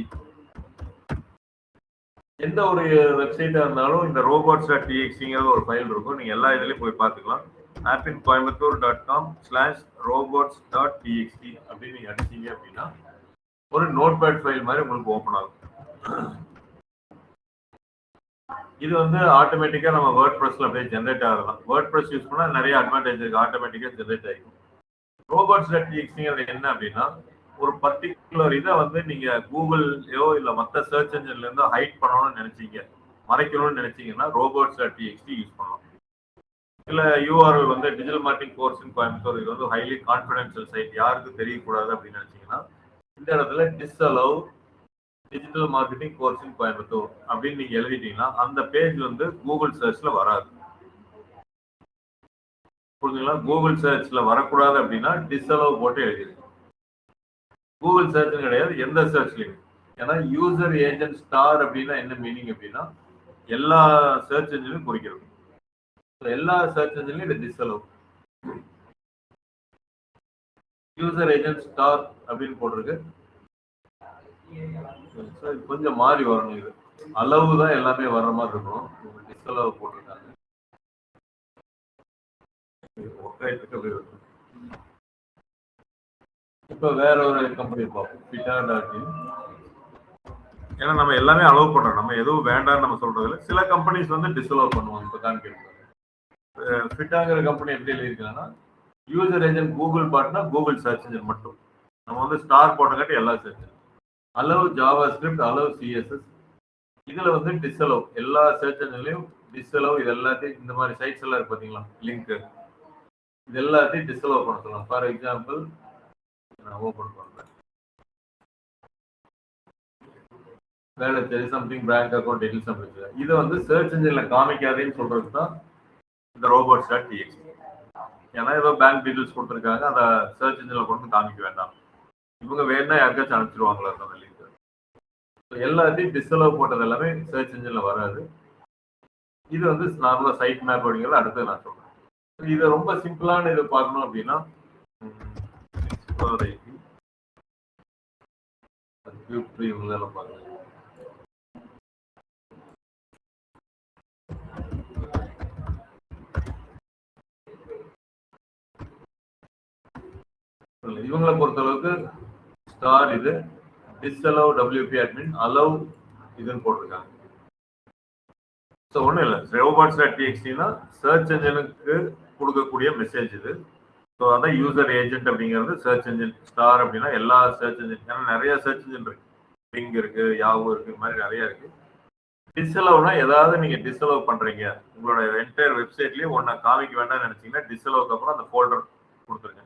எந்த ஒரு வெப்சைட்டா இருந்தாலும் இந்த robots.txtங்கிற ஒரு ஃபைல் இருக்கும். நீங்க எல்லா இதுலயும் போய் பார்த்துக்கலாம். appincoimbatore.com/robots.txt அப்படின்னு நீங்க அடிச்சீங்க அப்படின்னா ஒரு நோட்பேட் ஃபைல் மாதிரி உங்களுக்கு ஓப்பன் ஆகும். இது வந்து ஆட்டோமேட்டிக்கா நம்ம வேர்ட்பிரஸ்ல அப்படியே ஜென்ரேட் ஆகலாம். வேர்ட்பிரஸ் யூஸ் பண்ணா நிறைய அட்வான்டேஜ் இருக்கு, ஆட்டோமேட்டிக்கா ஜென்ரேட் ஆகிடும். robots.txtங்கிறது என்ன அப்படின்னா ஒரு பர்டிகுலர் இதை வந்து நீங்க கூகுள்லயோ இல்ல மற்ற சர்ச் என்ஜின்ல இருந்து ஹைட் பண்ணணும்னு நினைச்சீங்க, மறைக்கணும்னு நினைச்சீங்கன்னா robots.txt யூஸ் பண்ணலாம். இல்ல யூஆர்எல் வந்து digital marketing course in Coimbatore, இது வந்து ஹைலி கான்ஃபிடென்ஷியல் சைட், யாருக்கும் தெரியக்கூடாது அப்படின்னு நினைச்சீங்கன்னா இந்த இடத்துல disallow digital marketing course in Coimbatore அப்படின்னு நீங்க எழுதிட்டீங்கன்னா அந்த பேஜ் வந்து கூகுள் சர்ச்ல வராது. புரிஞ்சுங்களா? கூகுள் சர்ச்ல வரக்கூடாது அப்படின்னா டிஸ்அலவ் போட்டு எழுதிடுங்க. கூகுள் சர்ச் கிடையாது, எந்த சர்ச்லையும். ஏன்னா யூசர் ஏஜென்ட் ஸ்டார் அப்படின்னா என்ன மீனிங் அப்படின்னா எல்லா சர்ச் என்ஜினும் குறிக்கிறது. எல்லா சர்ச் என்ஜின்லயும் இது டிஸ்அலவ். யூசர் ஏஜென்ட் ஸ்டார் அப்படின்னு போட்டிருக்கு. கொஞ்சம் மாறி வரணும், இது அளவு தான் எல்லாமே வர்ற மாதிரி இருக்கும். டிஸ்அலவ் போட்டிருக்காங்க. இப்ப வேற ஒரு கம்பெனி பார்ப்போம், ஃபிட்டா.in. ஏன்னா நம்ம எல்லாமே அலோவ் பண்றோம், நம்ம எதுவும் வேண்டாம்னு நம்ம சொல்றதுல சில கம்பெனிஸ் வந்து டிஸ்அலோவ் பண்ணுவாங்க. இப்போ தான் கேட்குறாங்க. ஃபிட்டாங்கிற கம்பெனி எப்படி எழுதியிருக்காங்கன்னா யூசர் ஏஜென்ட் கூகுள் பாட்னா கூகுள் சர்ச் இன்ஜின் மட்டும், நம்ம வந்து ஸ்டார் போட்டங்காட்டி எல்லா search. Allow JavaScript, allow CSS. இதுல வந்து டிஸ்அலோவ், எல்லா சர்ச் இன்ஜின்லயும் டிஸ்அலோவ். இது எல்லாத்தையும் இந்த மாதிரி சைட்ஸ் எல்லாம் இருக்கு பாத்தீங்களா, லிங்க், இது எல்லாத்தையும் டிஸ்அலோவ் பண்ண சொல்லலாம். ஃபார் எக்ஸாம்பிள் நான் ஓபன் பண்றேன், வேலை சரி சம்திங் பேங்க் அக்கௌண்ட் டீடைல்ஸ் அப்படி. இதை வந்து சர்ச் இன்ஜின்ல காமிக்காதேன்னு சொல்றது தான் இந்த robots.txt. ஏன்னா ஏதோ பேங்க் டீடைல்ஸ் கொடுத்துருக்காங்க, அதை சர்ச் இன்ஜின்ல கொண்டு காமிக்க வேண்டாம். இவங்க வேணா யாருக்காச்சும் அனுப்பிச்சிருவாங்களா அந்த லிங்க். எல்லாத்தையும் டிஸ்அலோவ் போட்டது எல்லாமே சர்ச் இன்ஜின்ல வராது. இது வந்து நார்மலா சைட் மேப் அப்படிங்கிறது அடுத்து நான் சொல்றேன். இதை ரொம்ப சிம்பிளான இதை பார்க்கணும் அப்படின்னா இவங்களெல்லாம் பாருங்க. இவங்களை பொறுத்தளவுக்கு ஸ்டார் இது டிஸ்அலோவ் டபிள்யூபி அட்மின் அலோவ் இதுன்னு போட்டிருக்காங்க. ஸோ ஒன்றும் இல்லை, robots.txt சர்ச் இன்ஜினுக்கு கொடுக்கக்கூடிய மெசேஜ் இது. ஸோ அதான் யூசர் ஏஜென்ட் அப்படிங்கிறது சர்ச் இன்ஜின். ஸ்டார் அப்படின்னா எல்லா சர்ச் இன்ஜின், ஏன்னா நிறைய சர்ச் இன்ஜின் இருக்கு, பிங் இருக்கு, யாவோ இருக்கு, இந்த மாதிரி நிறைய இருக்கு. டிஸ்அலோவ்னா ஏதாவது நீங்க டிஸ்அலோவ் பண்றீங்க, உங்களோட என்டையர் வெப்சைட்லயே ஒன்றை காமிக்க வேண்டாம்னு நினைச்சீங்கன்னா டிஸ்அலோவுக்கு அப்புறம் அந்த ஃபோல்டர் கொடுத்துருங்க.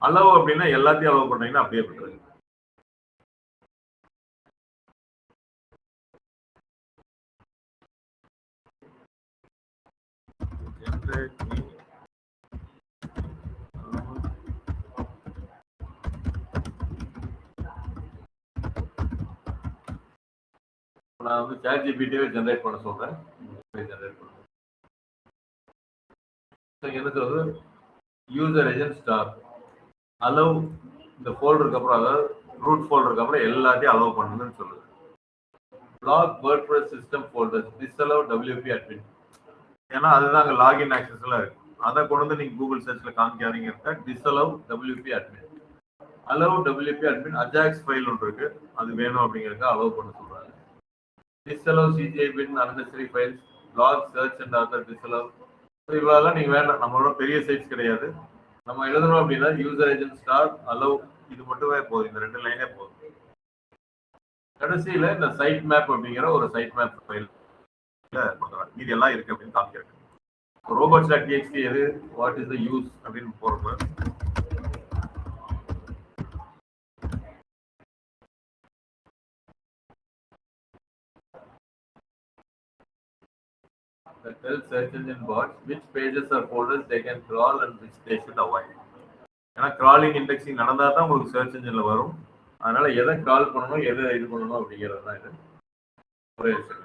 அலோவ் அப்படின்னா எல்லாத்தையும் அலோவ் பண்றீங்கன்னா அப்படியே விட்டுருங்க. நான் வந்து ChatGPT ஜெனரேட் பண்ண சொல்றேன். ஜெனரேட் பண்ணுறேன். என்ன சொல்றது, யூசர் ஏஜென்ட் ஸ்டார் அலோவ் இந்த ஃபோல்டருக்கு அப்புறம், அதாவது ரூட் ஃபோல்டருக்கு அப்புறம் எல்லாத்தையும் அலோவ் பண்ணுங்கன்னு சொல்லுது. Block WordPress system folders disallow WP admin, ஏன்னா அதுதான் அங்கே லாகின் ஆக்சஸ் எல்லாம் இருக்கு. அதை கொண்டு வந்து நீங்க கூகுள் சர்ச்ல காமிக்காதீங்க. Disallow WP admin. Allow WP admin Ajax file ஒன்று இருக்கு, அது வேணும் அப்படிங்கிறதுக்கு அலோவ் பண்ண சொல்றாங்க. Disallow CGI bin unnecessary files block search and other disallow. இவ்வளோலாம் நீங்க வேண்டாம், நம்மளோட பெரிய சைட்ஸ் கிடையாது. நம்ம எழுதணும் அப்படின்னா யூசர் ஏஜென்ட் ஸ்டார் அலோவ், இது மட்டுமே போதும், இந்த 2 லைனே போதும். கடைசியில இந்த சைட் மேப் அப்படிங்கிற ஒரு சைட் மேப் ஃபைல் இது எல்லாம் இருக்கு அப்படின்னு காமிக்கிறது. robots.txt எது, வாட் இஸ் த யூஸ் அப்படின்னு போறப்ப that tells search engine bots which pages or folders they can crawl and which they should avoid. ஏன்னா கிராலிங் இண்டெக்ஸிங் நடந்தா தான் உங்களுக்கு சர்ச் இன்ஜின்ல வரும். அதனால எதை கிரால் பண்ணணும், எதை இது பண்ணணும் அப்படிங்கிறது தான் இது. ஒரே செகண்ட்.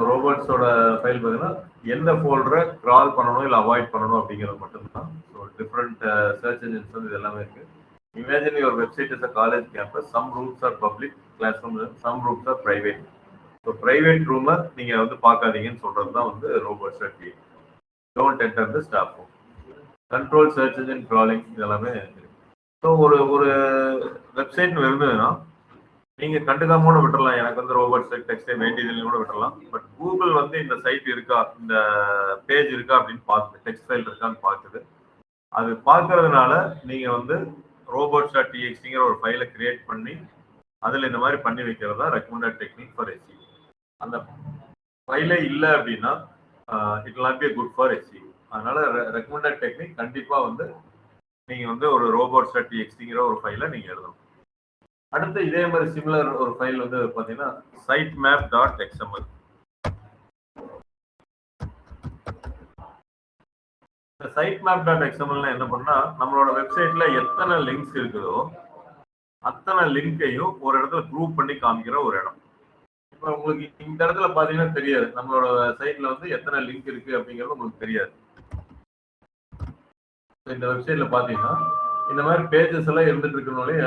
ரோபோட்ஸோட ஃபைல் பார்த்தீங்கன்னா எந்த ஃபோல்டரை கிரால் பண்ணணும் இல்லை அவாய்ட் பண்ணணும் அப்படிங்கிறது மட்டும்தான். ஸோ டிஃப்ரெண்ட் சர்ச் இன்ஜின்ஸ் வந்து இது எல்லாமே இருக்கு. Imagine your website is a college campus, some rooms are public class room, some rooms are private. So private ரூமை நீங்கள் வந்து பார்க்காதீங்கன்னு சொல்றது தான் வந்து ரோபோட்ஸ் ஆக்டி. Don't enter the staff room. Control search engine crawling இதெல்லாமே இருக்கு. ஸோ ஒரு ஒரு வெப்சைட் இருந்ததுன்னா நீங்க கண்டுக்காம விட்டுறலாம். எனக்கு வந்து ரோபோட் சைட் டெக்ஸ்டே வேண்டியதுன்னு கூட விட்டுறலாம். பட் கூகுள் வந்து இந்த சைட் இருக்கா, இந்த பேஜ் இருக்கா அப்படின்னு பார்க்குது, டெக்ஸ்ட் ஃபைல் இருக்கான்னு பார்க்குது. அது பார்க்கறதுனால நீங்க வந்து robots.txtங்கிற ஒரு ஃபைலை கிரியேட் பண்ணி அதில் இந்த மாதிரி பண்ணி வைக்கிறது தான் ரெக்கமெண்டட் டெக்னிக் ஃபார் SEO. அந்த ஃபைலே இல்லை அப்படின்னா it will not be good for SEO. அதனால ரெக்கமெண்டட் டெக்னிக் கண்டிப்பா வந்து நீங்க வந்து ஒரு robots.txtங்கிற ஒரு ஃபைலை நீங்க எழுதணும். அடுத்து இதே மாதிரி சிமிலர் ஒரு ஃபைல் வந்து பாத்தீங்கன்னா sitemap.xml. இந்த sitemap.xml என்ன பண்ணா நம்மளோட வெப்சைட்ல எத்தனை லிங்க்ஸ் இருக்குதோ அத்தனை லிங்கையும் ஒரு இடத்துல குரூப் பண்ணி காமிக்கிற ஒரு இடம். இப்ப உங்களுக்கு இந்த இடத்துல பாத்தீங்கன்னா தெரியாது நம்மளோட சைட்ல வந்து எத்தனை லிங்க் இருக்கு அப்படிங்கிறது உங்களுக்கு தெரியாது. இந்த வெப்சைட்ல பாத்தீங்கன்னா இந்த மாதிரி பேஜஸ் எல்லாம் இருந்துட்டு இருக்கனாலே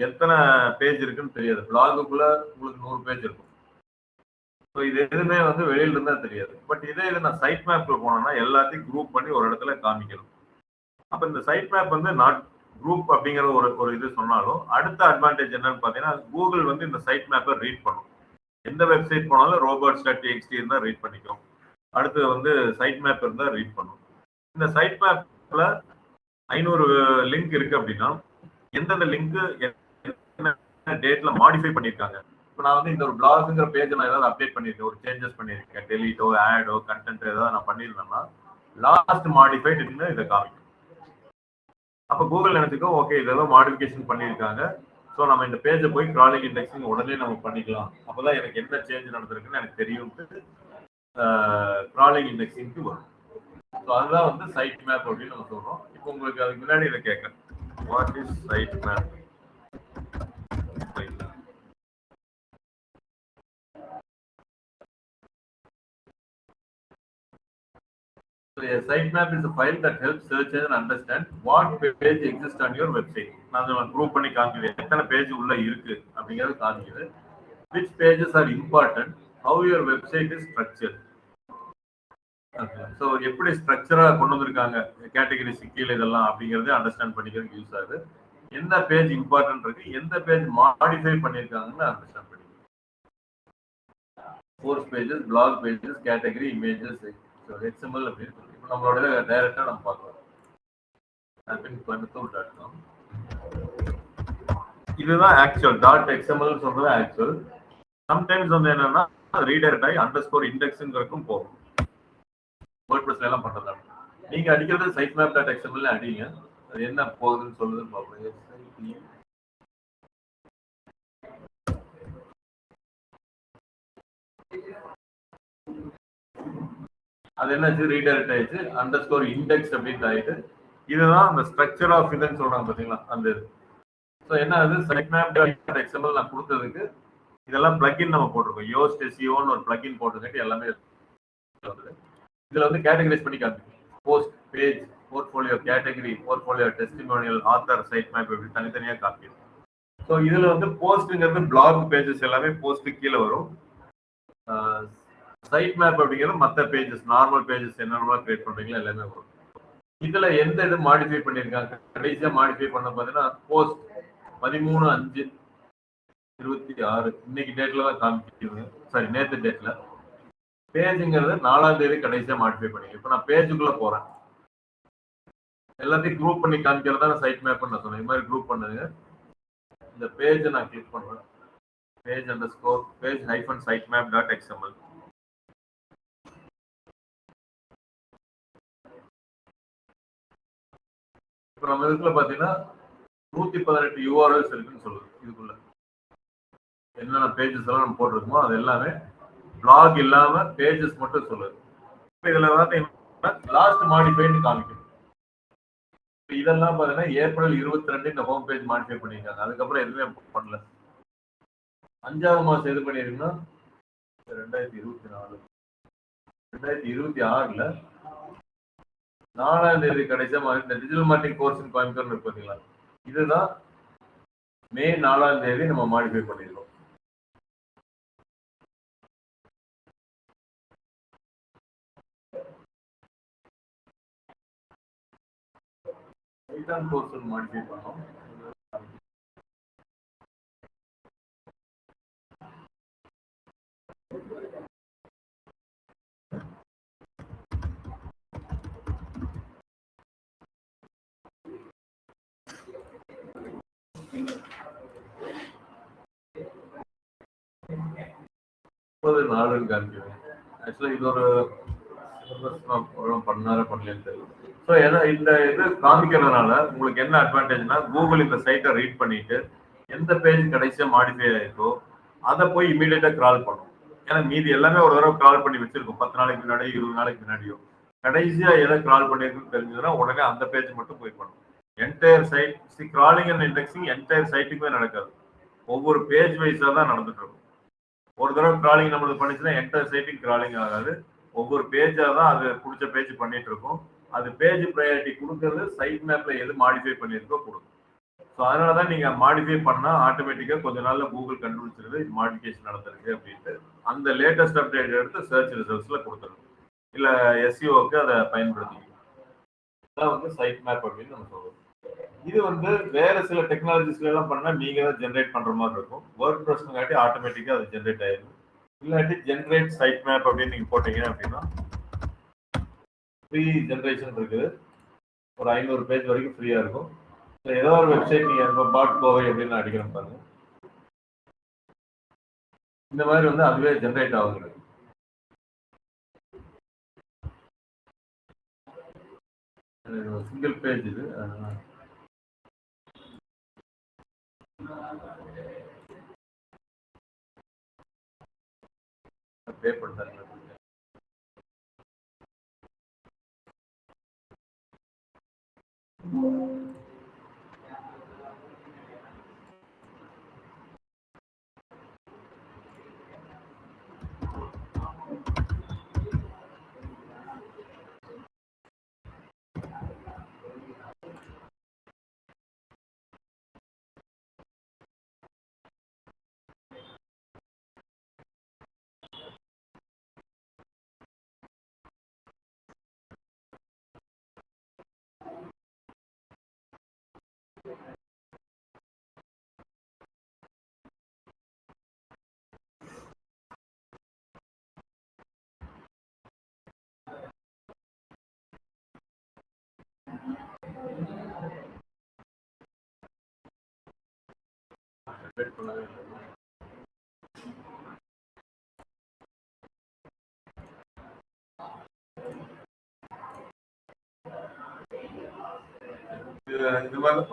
எத்தனை பேஜ் இருக்குன்னு தெரியாது. பிளாகுக்குள்ள உங்களுக்கு 100 பேஜ் இருக்கும். ஸோ இது எதுவுமே வந்து வெளியில இருந்தா தெரியாது. பட் இதே இது நான் சைட் மேப்ல போனோம்னா எல்லாத்தையும் குரூப் பண்ணி ஒரு இடத்துல காமிக்கணும். அப்ப இந்த சைட் மேப் வந்து நாட் குரூப் அப்படிங்கிற ஒரு இது சொன்னாலும் அடுத்த அட்வான்டேஜ் என்னன்னு பாத்தீங்கன்னா கூகுள் வந்து இந்த சைட் மேப்பை ரீட் பண்ணும். எந்த வெப்சைட் போனாலும் robots.txt இருந்தா ரீட் பண்ணிக்கும். அடுத்து வந்து சைட் மேப் இருந்தா ரீட் பண்ணும். இந்த சைட் மேப்ல 500 லிங்க் இருக்கு அப்படின்னா எந்தெந்த லிங்க் டேட்ல மாடிஃபை பண்ணிருக்காங்க. இப்போ நான் வந்து இந்த ஒரு பிளாக்ங்கிற பேஜ் நான் ஏதாவது அப்டேட் பண்ணிருக்கேன், ஒரு சேஞ்சஸ் பண்ணிருக்கேன், டெலிட்டோ ஆடோ கண்டென்ட் ஏதாவது நான் பண்ணியிருந்தேன்னா லாஸ்ட் மாடிஃபைட் இதை காமிக்கும். அப்போ கூகுள் நினைச்சுக்கோ ஓகே இதெல்லாம் மாடிஃபிகேஷன் பண்ணியிருக்காங்க, ஸோ நம்ம இந்த பேஜை போய் கிராலிங் இண்டெக்ஸிங் உடனே நம்ம பண்ணிக்கலாம், அப்போதான் எனக்கு என்ன சேஞ்ச் நடந்திருக்குன்னு எனக்கு தெரியும், கிராலிங் இண்டெக்ஸிங்க்கு வரும். ஸோ அதுதான் வந்து சைட் மேப் அப்படின்னு நம்ம சொல்றோம். இப்போ உங்களுக்கு அதுக்கு முன்னாடி இதை கேட்கறேன், what is side map? So a sitemap is a file that helps search and understand what page exists on your website. நான் குரூப் பண்ணி காமிக்குது எத்தனை பேஜ் உள்ள இருக்கு அப்படிங்கிறது காமிக்குது. Which pages are important, how your website is structured. So எப்படி ஸ்ட்ரக்சரா கொண்டு வந்திருக்காங்க கேட்டகரிஸ் கீழே இதெல்லாம் அப்படிங்கறத அண்டர்ஸ்டாண்ட் பண்ணிக்கிறதுக்கு யூஸ் ஆகுது. எந்த பேஜ் இம்பார்ட்டன்ட் இருக்கு, எந்த பேஜ் மாடிஃபை பண்ணிருக்காங்கன்னு அண்டர்ஸ்டாண்ட் பண்ணிக்கிறோம். Course pages, blog pages, category, images, XML அப்படின்னு சொல்லி இப்போ நம்மளோட டைரக்டா நம்ம பார்க்கலாம். இதுதான் ஆக்சுவல் .xml சொல்றது ஆக்சுவல். சம்டைம்ஸ் வந்து என்னன்னா ரீடைரக்ட் ஆகி அண்டர்ஸ்கோர் இண்டெக்ஸ்ங்கிறதுக்கும் போகும். வேர்ட்பிரஸ்ல எல்லாம் பண்றதா நீங்க அடிக்கிறது sitemap.xml அடிங்க, அது என்ன போகுதுன்னு சொல்லுதுன்னு பார்ப்போம். அது என்னாச்சு ரீடைரக்ட் ஆயிடுச்சு, அண்டர்ஸ்கோர் இண்டெக்ஸ் அப்படின்னு ஆயிட்டு இதுதான் அந்த ஸ்ட்ரக்சர் ஆஃப் இதுன்னு சொல்றாங்க பாத்தீங்களா அந்த இது. ஸோ என்ன அது sitemap.xml நான் கொடுத்ததுக்கு இதெல்லாம் பிளக்இன் நம்ம போட்டிருக்கோம். Yoast SEOன்னு ஒரு பிளக்இன் போட்டிருக்கேன், எல்லாமே இதுல வந்து கேட்டகரைஸ் பண்ணி காமிக்கும். Post, page, portfolio, category, portfolio, testimonial, author, side map இப்படி தனித்தனியா காமிக்கும். ஸோ இதுல வந்து போஸ்ட்ங்கிறது பிளாக் பேஜஸ் எல்லாமே போஸ்ட் கீழே வரும். சைட் மேப் அப்படிங்கிறது மற்ற பேஜஸ், நார்மல் பேஜஸ் என்னென்ன கிரியேட் பண்றீங்களோ எல்லாமே வரும். இதுல எந்த இது மாடிஃபை பண்ணிருக்காங்க, கடைசியா மாடிஃபை பண்ண பாத்தீங்கன்னா போஸ்ட் 13/5/26 இன்னைக்கு டேட்ல தான் காமிச்சிருங்க, சாரி நேற்று டேட்ல. பேஜுங்கிறது 4ஆம் தேதி கடைசியா மாடிஃபை பண்ணிருக்கேன். இப்போ நான் பேஜுக்குள்ள போறேன், எல்லாத்தையும் குரூப் பண்ணி காமிக்கிறதா சைட் மேப் நான் சொன்னேன். இது மாதிரி குரூப் பண்ணுங்க. இந்த பேஜை நான் கிளிக் பண்றேன், page_sitemap.xml. இப்போ நம்ம இதுக்குள்ள பாத்தீங்கன்னா 118 URLs இருக்குன்னு சொல்லுது. இதுக்குள்ள என்னென்ன பேஜஸ் எல்லாம் நம்ம போட்டிருக்கோமோ அது எல்லாமே பிளாக் இல்லாம பேஜஸ் மட்டும் சொல்லுது. இதுல பாத்தீங்கன்னா லாஸ்ட் மாடிஃபைன்னு காமிக்கும். இதெல்லாம் பாத்தீங்கன்னா ஏப்ரல் 22 இந்த ஹோம் பேஜ் மாடிஃபை பண்ணிருக்காங்க, அதுக்கப்புறம் எதுவுமே பண்ணல. 5ஆவது மாசம் எது பண்ணிருக்குன்னா 2024 2026ல 4ஆம் தேதி கிடைச்ச மாதிரி இந்த டிஜிட்டல் மார்க்கெட்டிங் கோர்ஸ் கோயம்புத்தூர் இருக்கு பார்த்தீங்களா, இதுதான் மே 4ஆம் தேதி நம்ம மாடிஃபை பண்ணிருக்கோம். பைத்தான் கோர்ஸ் மாடிஃபை பண்ணோம். நாளுன்னு காமிக்கிறேன். ஆக்சுவலா இது ஒரு பண்ணலன்னு தெரியல. ஸோ இந்த இது காமிக்கிறதுனால உங்களுக்கு என்ன அட்வான்டேஜ்னா, கூகுள் இந்த சைட்டை ரீட் பண்ணிட்டு எந்த பேஜ் கடைசியா மாடிஃபை ஆயிருக்கோ அதை போய் இமீடியட்டா கிரால் பண்ணும். ஏன்னா மீதி எல்லாமே ஒரு தடவை கிரால் பண்ணி வச்சிருக்கும், 10 நாளைக்கு முன்னாடி 20 நாளைக்கு முன்னாடியோ. கடைசியா எதை கிரால் பண்ணிருக்குன்னு தெரிஞ்சதுன்னா உடனே அந்த பேஜ் மட்டும் போய் பண்ணும். Entire site crawling and indexing entire சைட்டுக்குமே நடக்காது, ஒவ்வொரு பேஜ் வைஸா தான் நடந்துட்டு இருக்கும். ஒரு தடவை கிராலிங் நம்மளுக்கு பண்ணிச்சுன்னா என்டையர் சைட்டுக்கு கிராலிங் ஆகாது, ஒவ்வொரு பேஜா தான் அது பிடிச்ச பேஜ் பண்ணிட்டு இருக்கும். அது பேஜ் ப்ரையாரிட்டி கொடுக்கறது சைட் மேப்ல எது மாடிஃபை பண்ணியிருக்கோ கொடுக்கும். ஸோ அதனாலதான் நீங்க மாடிஃபை பண்ணா ஆட்டோமேட்டிக்கா கொஞ்ச நாள்ல கூகுள் கண்டுபிடிச்சிருது இது மாடிஃபிகேஷன் நடந்திருக்கு அப்படின்ட்டு. அந்த லேட்டஸ்ட் அப்டேட் எடுத்து சர்ச் ரிசல்ட்ஸ்ல கொடுத்துருது, இல்ல எஸ்இஓக்கு அதை பயன்படுத்திக்கலாம். அதான் வந்து சைட் மேப் அப்படின்னு நம்ம சொல்றோம். இது வந்து வேற சில டெக்னாலஜிஸ்ல எல்லாம் பண்ணா நீங்க தான் ஜென்ரேட் பண்ற மாதிரி இருக்கும். வேர்ட் ப்ரெஸ்ங்காட்டி ஆட்டோமேட்டிக்கா அது ஜென்ரேட் ஆயிடும். இல்லாட்டி ஜென்ரேட் சைட் மேப் அப்படின்னு நீங்க போட்டீங்க அப்படின்னா ஃப்ரீ ஜென்ரேஷன் இருக்குது, ஒரு 500 பேஜ் வரைக்கும் ஃப்ரீயா இருக்கும். ஏதோ ஒரு வெப்சைட் நீங்க பாட் கோவை அப்படின்னு அடிக்கிறோம் பாருங்க, இந்த மாதிரி வந்து அதுவே ஜென்ரேட் ஆகுது. சிங்கிள் பேஜ் இது. பே பண்றாங்க. இது மாதிரி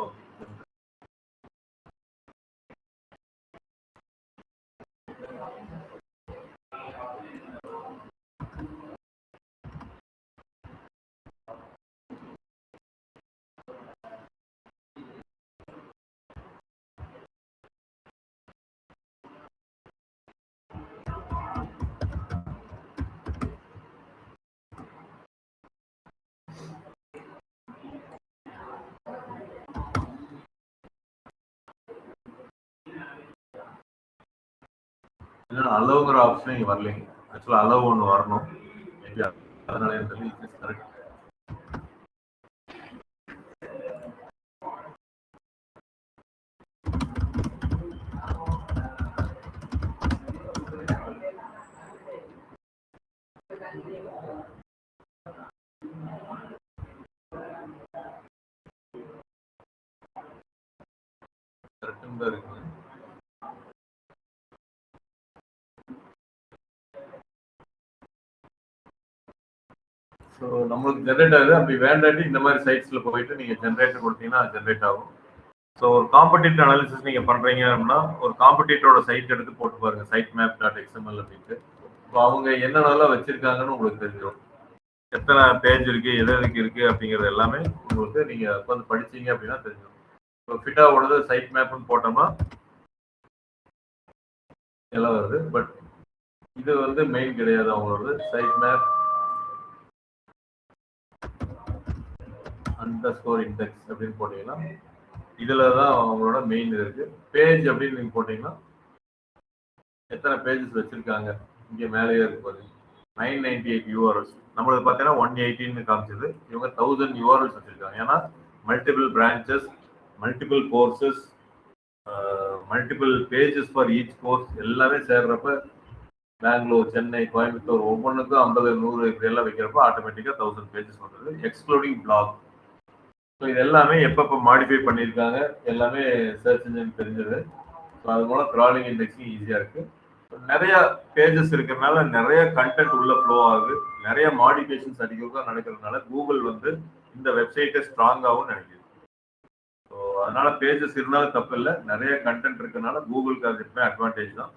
அலோங்கிற ஆப்ஷன் இங்க வரலைங்க. ஆக்சுவலா அலோ ஒன்று வரணும், அதனால கரெக்ட். கரெக்ட் தான் இருக்கு. ஸோ நம்மளுக்கு ஜென்ரேட் ஆகுது. அப்படி வேண்டாட்டி இந்த மாதிரி சைட்ஸ்ல போயிட்டு நீங்க ஜென்ரேட்டர் கொடுத்தீங்கன்னா ஜென்ரேட் ஆகும். ஸோ ஒரு காம்படிட்டிவ் அனாலிசிஸ் நீங்க பண்றீங்க அப்படின்னா ஒரு காம்படிட்டரோட சைட் எடுத்து போட்டு பாருங்க, சைட் மேப் டாட் எக்ஸ்எம்எல் அப்படின்ட்டு. ஸோ அவங்க என்னென்னலாம் வச்சிருக்காங்கன்னு உங்களுக்கு தெரிஞ்சிடும், எத்தனை பேஜ் இருக்கு, எதுக்கு இருக்கு அப்படிங்கிறது எல்லாமே உங்களுக்கு நீங்க உட்காந்து படிச்சீங்க அப்படின்னா தெரிஞ்சிடும். இப்போ ஃபிட்டாவோடது சைட் மேப்னு போட்டோம்னா எல்லாம் வருது. பட் இது வந்து மெயின் கிடையாது, அவங்களோட சைட் மேப் அண்டர்ஸ்கோர் இண்டெக்ஸ் அப்படின்னு போட்டீங்கன்னா இதுல தான் அவங்களோட மெயின் இருக்கு. பேஜ் அப்படின்னு நீங்க போட்டீங்கன்னா எத்தனை பேஜஸ் வச்சிருக்காங்க இங்க மேலேயே இருக்கு பாருங்க. 998 யூஆர்எல்ஸ். நம்மளுக்கு பார்த்தீங்கன்னா 118 காமிச்சது. இவங்க 1000 யூஆர்எல்ஸ் வச்சிருக்காங்க. ஏன்னா multiple branches, multiple courses, multiple pages for each course எல்லாமே சேர்றப்ப பெங்களூர், சென்னை, கோயம்புத்தூர் ஒவ்வொன்றுக்கும் 50, 100 இப்படி எல்லாம் வைக்கிறப்ப ஆட்டோமேட்டிக்கா 1000 பேஜஸ் வந்தது, எக்ஸ்க்ளூடிங் பிளாக். ஸோ இது எல்லாமே எப்பப்போ மாடிஃபை பண்ணியிருக்காங்க எல்லாமே சர்ச் இன்ஜின் தெரிஞ்சது. ஸோ அது மூலம் கிராலிங் இண்டெக்ஸிங் ஈஸியாக இருக்கு. நிறைய பேஜஸ் இருக்கிறதுனால நிறைய கண்டென்ட் உள்ள ஃப்ளோ ஆகுது, நிறைய மாடிஃபிகேஷன்ஸ் அதிகமாக நடக்கிறதுனால கூகுள் வந்து இந்த வெப்சைட்டை ஸ்ட்ராங்காகவும் நினைக்குது. ஸோ அதனால பேஜஸ் இருந்தாலும் தப்பு இல்லை, நிறைய கண்டென்ட் இருக்கிறதுனால கூகுளுக்கு அது எப்பவுமே அட்வான்டேஜ் தான்.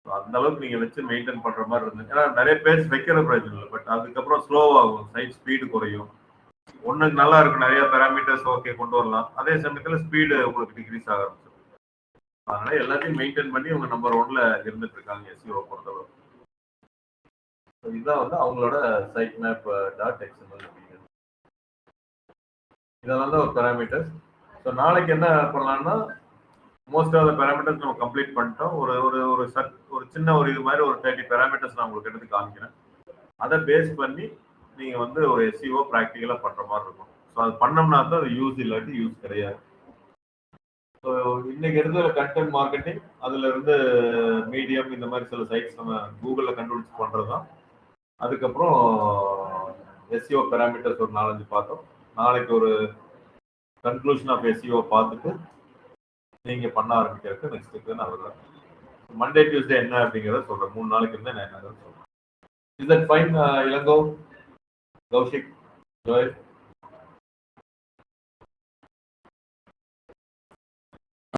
அந்த அளவுக்கு நீங்க வச்சு மெயின்டைன் பண்ற மாதிரி இருந்தது. ஏன்னா நிறைய பேஜ் வைக்கிற பிரச்சனை இல்லை, பட் அதுக்கப்புறம் ஸ்லோவாகும், சைட் ஸ்பீடு குறையும். ஒன்றுக்கு நல்லா இருக்கும், நிறைய பேராமீட்டர்ஸ் ஓகே கொண்டு வரலாம், அதே சமயத்தில் ஸ்பீடு உங்களுக்கு டிக்ரீஸ் ஆக ஆரம்பிச்சிடும். அதனால எல்லாத்தையும் மெயின்டைன் பண்ணி அவங்க நம்பர் 1ல இருந்துட்டு இருக்காங்க எஸ்இஓ பொறுத்தளவு. இதுதான் வந்து அவங்களோட சைட் மேப் .xml அப்படிங்கிறது. இதெல்லாம் தான் ஒரு பேராமீட்டர்ஸ். ஸோ நாளைக்கு என்ன பண்ணலாம்னா மோஸ்ட் ஆஃப் த பேராமீட்டர்ஸ் நம்ம கம்ப்ளீட் பண்ணிட்டோம். ஒரு ஒரு ஒரு சின்ன ஒரு இது மாதிரி ஒரு 30 பேராமீட்டர்ஸ் நான் உங்களுக்கு எடுத்து காமிக்கிறேன். அதை பேஸ் பண்ணி நீங்கள் வந்து ஒரு எஸ்இஓ ப்ராக்டிக்கலாக பண்ணுற மாதிரி இருக்கும். ஸோ அது பண்ணோம்னா தான் அது யூஸ், இல்லாட்டி யூஸ் கிடையாது. ஸோ இன்னைக்கு இருக்கிற கண்டென்ட் மார்க்கெட்டிங், அதுல இருந்து மீடியம், இந்த மாதிரி சில சைட்ஸ் நம்ம கூகுளில் கண்டுபிடிச்சு பண்ணுறது தான். அதுக்கப்புறம் எஸ்இஓ பேராமீட்டர்ஸ் ஒரு 4-5 பார்த்தோம். நாளைக்கு ஒரு கன்க்ளூஷன் ஆஃப் எஸ்இஓ பார்த்துட்டு நீங்க பண்ண ஆரம்பிக்கிறதுக்கு நெக்ஸ்ட் நான் வருவேன். மண்டே டியூஸ்டே என்ன அப்படிங்கிறத சொல்றேன். 3 நாளைக்கு இருந்தா நான் என்ன சொல்றேன். Is that fine Elango, Kaushik, Joy?